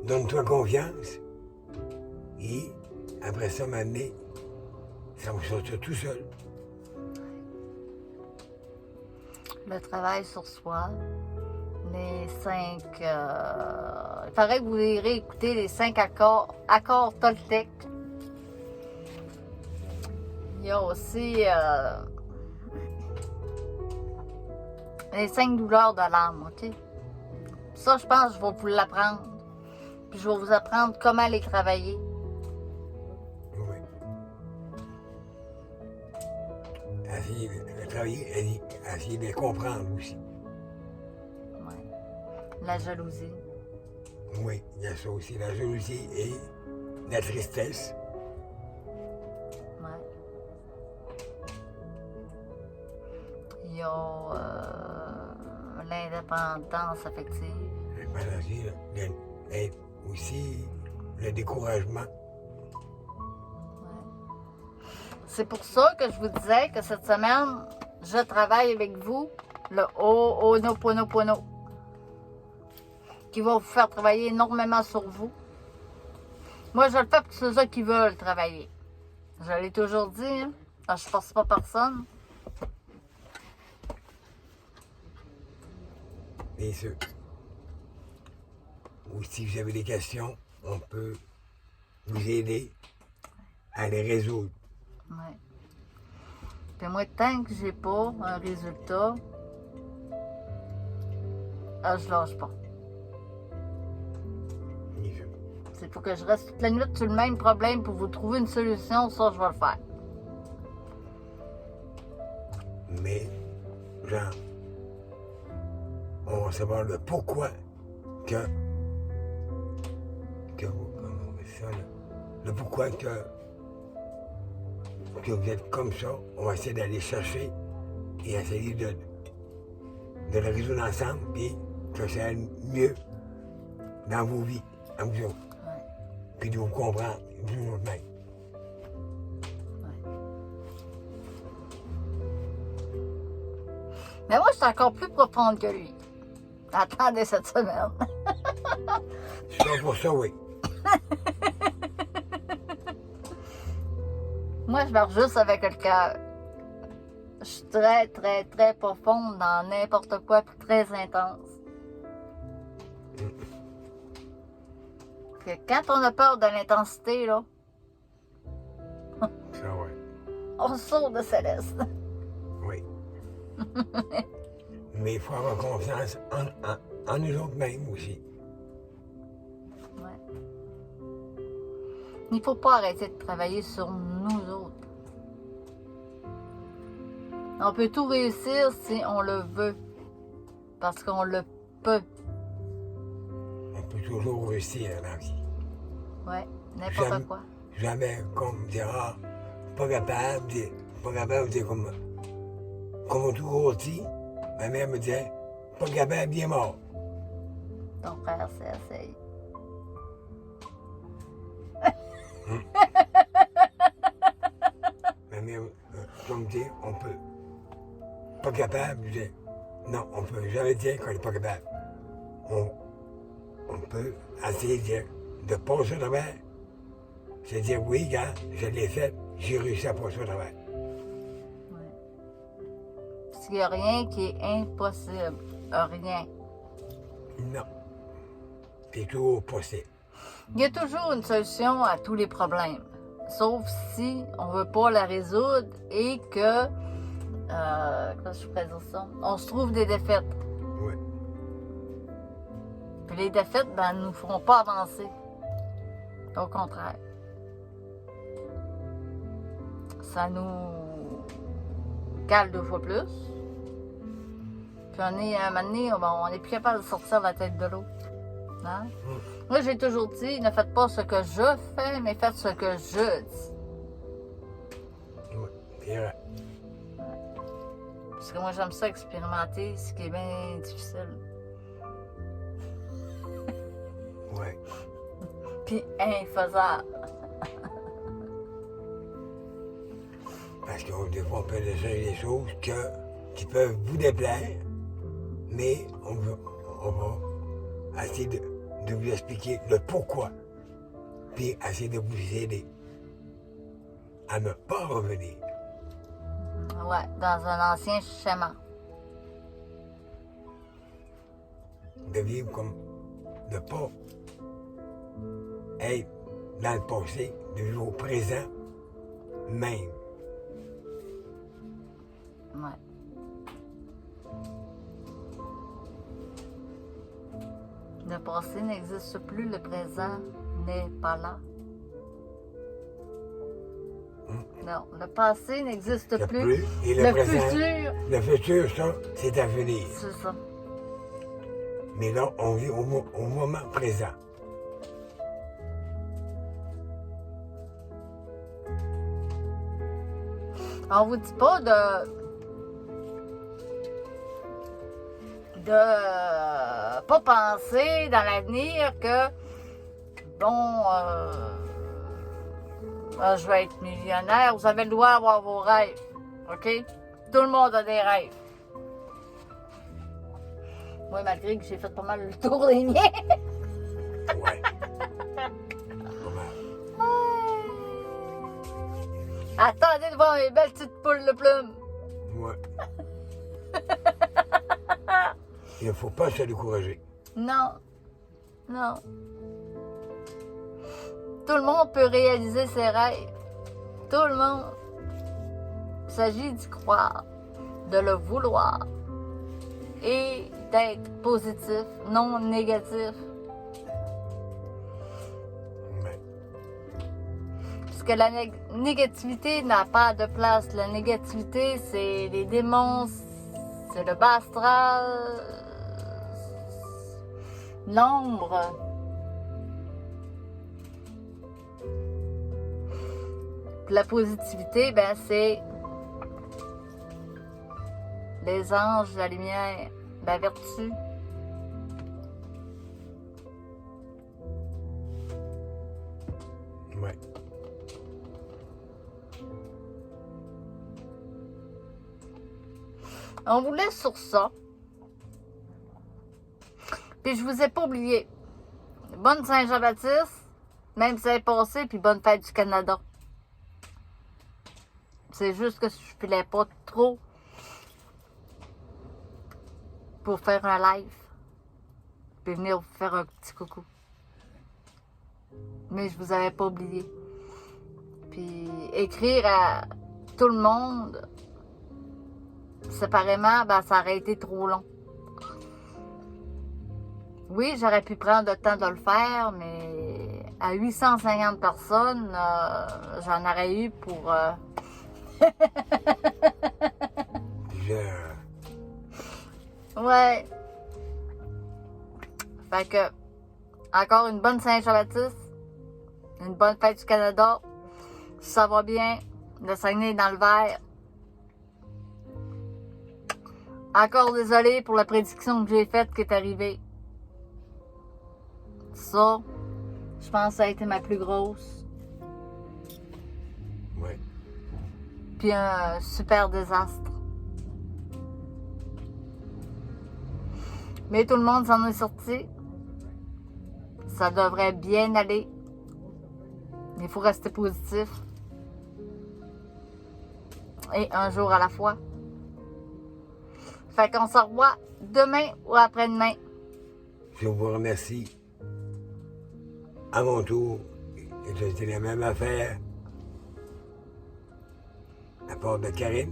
[SPEAKER 2] donne-toi confiance. Et après ça, m'amener, ça va sortir tout seul.
[SPEAKER 1] le travail sur soi, les 5... il faudrait que vous réécoutez les 5 accords Toltec. Il y a aussi les 5 douleurs de l'âme, OK? Ça, je pense que je vais vous l'apprendre. Puis je vais vous apprendre comment les travailler.
[SPEAKER 2] Oui. Essayer de travailler, essayer de les comprendre aussi.
[SPEAKER 1] Ouais. La jalousie.
[SPEAKER 2] Oui, il y a ça aussi, la jalousie et la tristesse.
[SPEAKER 1] Ouais. Il y a l'indépendance affective.
[SPEAKER 2] Et aussi le découragement.
[SPEAKER 1] Ouais. C'est pour ça que je vous disais que cette semaine, je travaille avec vous le Ho'oponopono, qui va vous faire travailler énormément sur vous. Moi, je le fais pour ceux qui veulent travailler. Je l'ai toujours dit, hein? Je ne force pas personne.
[SPEAKER 2] Bien sûr. Ou si vous avez des questions, on peut vous aider à les résoudre.
[SPEAKER 1] Ouais. Puis moi, tant que j'ai pas un résultat, je lâche pas.
[SPEAKER 2] Bien sûr.
[SPEAKER 1] C'est pour que je reste toute la nuit sur le même problème pour vous trouver une solution, ça, je vais le faire.
[SPEAKER 2] Mais, genre, on va savoir le pourquoi que vous, comment on dit ça, là? Le pourquoi que vous êtes comme ça. On va essayer d'aller chercher et essayer de le résoudre ensemble, puis que ça aille mieux dans vos vies, en vous autres.
[SPEAKER 1] Ouais.
[SPEAKER 2] Puis de vous comprendre, vous autres même.
[SPEAKER 1] Ouais. Mais moi, je suis encore plus profonde que lui. Attendez cette semaine.
[SPEAKER 2] C'est pas pour ça, oui.
[SPEAKER 1] Moi, je marche juste avec le cœur. Je suis très, très, très profonde dans n'importe quoi, puis très intense. Que quand on a peur de l'intensité, là,
[SPEAKER 2] Ça, oui.
[SPEAKER 1] on sort de Céleste.
[SPEAKER 2] Oui. Mais il faut avoir confiance en nous autres mêmes aussi.
[SPEAKER 1] Ouais. Il ne faut pas arrêter de travailler sur nous autres. On peut tout réussir si on le veut. Parce qu'on le peut.
[SPEAKER 2] On peut toujours réussir dans la vie.
[SPEAKER 1] Ouais, n'importe
[SPEAKER 2] Jamais-
[SPEAKER 1] quoi.
[SPEAKER 2] Jamais comme dire, ah, pas capable, comme on a toujours dit, ma mère me disait, pas capable, bien mort.
[SPEAKER 1] Ton frère s'est essayé.
[SPEAKER 2] Ma mère, comme dit, on peut. Pas capable, je dis, non, on peut jamais dire qu'on n'est pas capable. On peut essayer de passer au travers. C'est dire, oui, gars, je l'ai fait, j'ai réussi à passer au travers.
[SPEAKER 1] Ouais. Parce qu'il n'y a rien qui est impossible. Rien.
[SPEAKER 2] Non. C'est toujours possible.
[SPEAKER 1] Il y a toujours une solution à tous les problèmes. Sauf si on ne veut pas la résoudre et que, comment je pourrais dire ça, on se trouve des défaites.
[SPEAKER 2] Oui.
[SPEAKER 1] Puis les défaites, ben, ne nous feront pas avancer. Au contraire. Ça nous cale 2 fois plus. Puis on est, à un moment donné, on n'est plus capable de sortir la tête de l'eau. Hein? Moi, j'ai toujours dit, ne faites pas ce que je fais, mais faites ce que je dis.
[SPEAKER 2] Oui, c'est vrai.
[SPEAKER 1] Parce que moi, j'aime ça expérimenter, ce qui est bien difficile.
[SPEAKER 2] Oui.
[SPEAKER 1] Puis infaisable.
[SPEAKER 2] Parce que des fois, on peut laisser des choses qui peuvent vous déplaire, mais on va essayer de vous expliquer le pourquoi, puis essayer de vous aider à ne pas revenir.
[SPEAKER 1] Ouais, dans un ancien schéma.
[SPEAKER 2] de vivre comme, de pas être dans le passé, de vivre au présent même.
[SPEAKER 1] Ouais. Le passé n'existe plus, le présent n'est pas là. Non, le passé n'existe
[SPEAKER 2] Le
[SPEAKER 1] plus.
[SPEAKER 2] et
[SPEAKER 1] Le
[SPEAKER 2] présent,
[SPEAKER 1] futur,
[SPEAKER 2] le futur, ça, c'est à venir.
[SPEAKER 1] c'est ça.
[SPEAKER 2] Mais là, on vit au moment présent.
[SPEAKER 1] On vous dit pas de pas penser dans l'avenir que bon je vais être millionnaire. Vous avez le droit d'avoir vos rêves. OK? Tout le monde a des rêves. Moi, malgré que j'ai fait pas mal le tour des miens.
[SPEAKER 2] Ouais. Pas mal.
[SPEAKER 1] Attendez de voir mes belles petites poules de plumes.
[SPEAKER 2] Ouais. Il ne faut pas se décourager.
[SPEAKER 1] Non. Non. Tout le monde peut réaliser ses rêves. Tout le monde. Il s'agit d'y croire, de le vouloir et d'être positif, non négatif.
[SPEAKER 2] Ouais.
[SPEAKER 1] Parce que la négativité n'a pas de place. La négativité, c'est les démons, c'est le bas astral, l'ombre. Puis la positivité, ben c'est les anges, la lumière, la vertu.
[SPEAKER 2] Ouais.
[SPEAKER 1] On vous laisse sur ça. Puis je vous ai pas oublié. Bonne Saint-Jean-Baptiste, même si c'est passé, puis bonne fête du Canada. C'est juste que je filais pas trop pour faire un live. Puis venir vous faire un petit coucou. Mais je vous avais pas oublié. Puis écrire à tout le monde séparément, ben ça aurait été trop long. Oui, j'aurais pu prendre le temps de le faire, mais à 850 personnes, j'en aurais eu pour... Ouais. Fait que, encore une bonne Saint-Jean-Baptiste, une bonne fête du Canada. Si ça va bien, le Saguenay est dans le vert. Encore désolé pour la prédiction que j'ai faite qui est arrivée. Ça, je pense que ça a été ma plus grosse.
[SPEAKER 2] Ouais.
[SPEAKER 1] Puis un super désastre. Mais tout le monde s'en est sorti. Ça devrait bien aller. Il faut rester positif. Et un jour à la fois. Fait qu'on se revoit demain ou après-demain.
[SPEAKER 2] Je vous remercie. À mon tour, et je dis la même affaire. À part de Karine.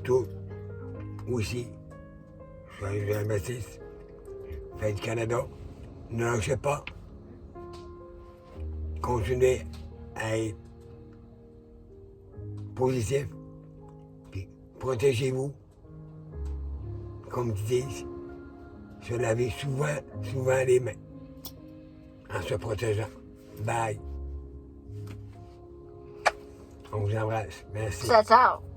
[SPEAKER 2] Tout aussi. Joyeux Jean-Baptiste. Fête du Canada. Ne lâchez pas. Continuez à être positif. Puis protégez-vous. Comme ils disent, se laver souvent les mains. En se protégeant. Bye. On vous embrasse. Merci.
[SPEAKER 1] Ciao, ciao.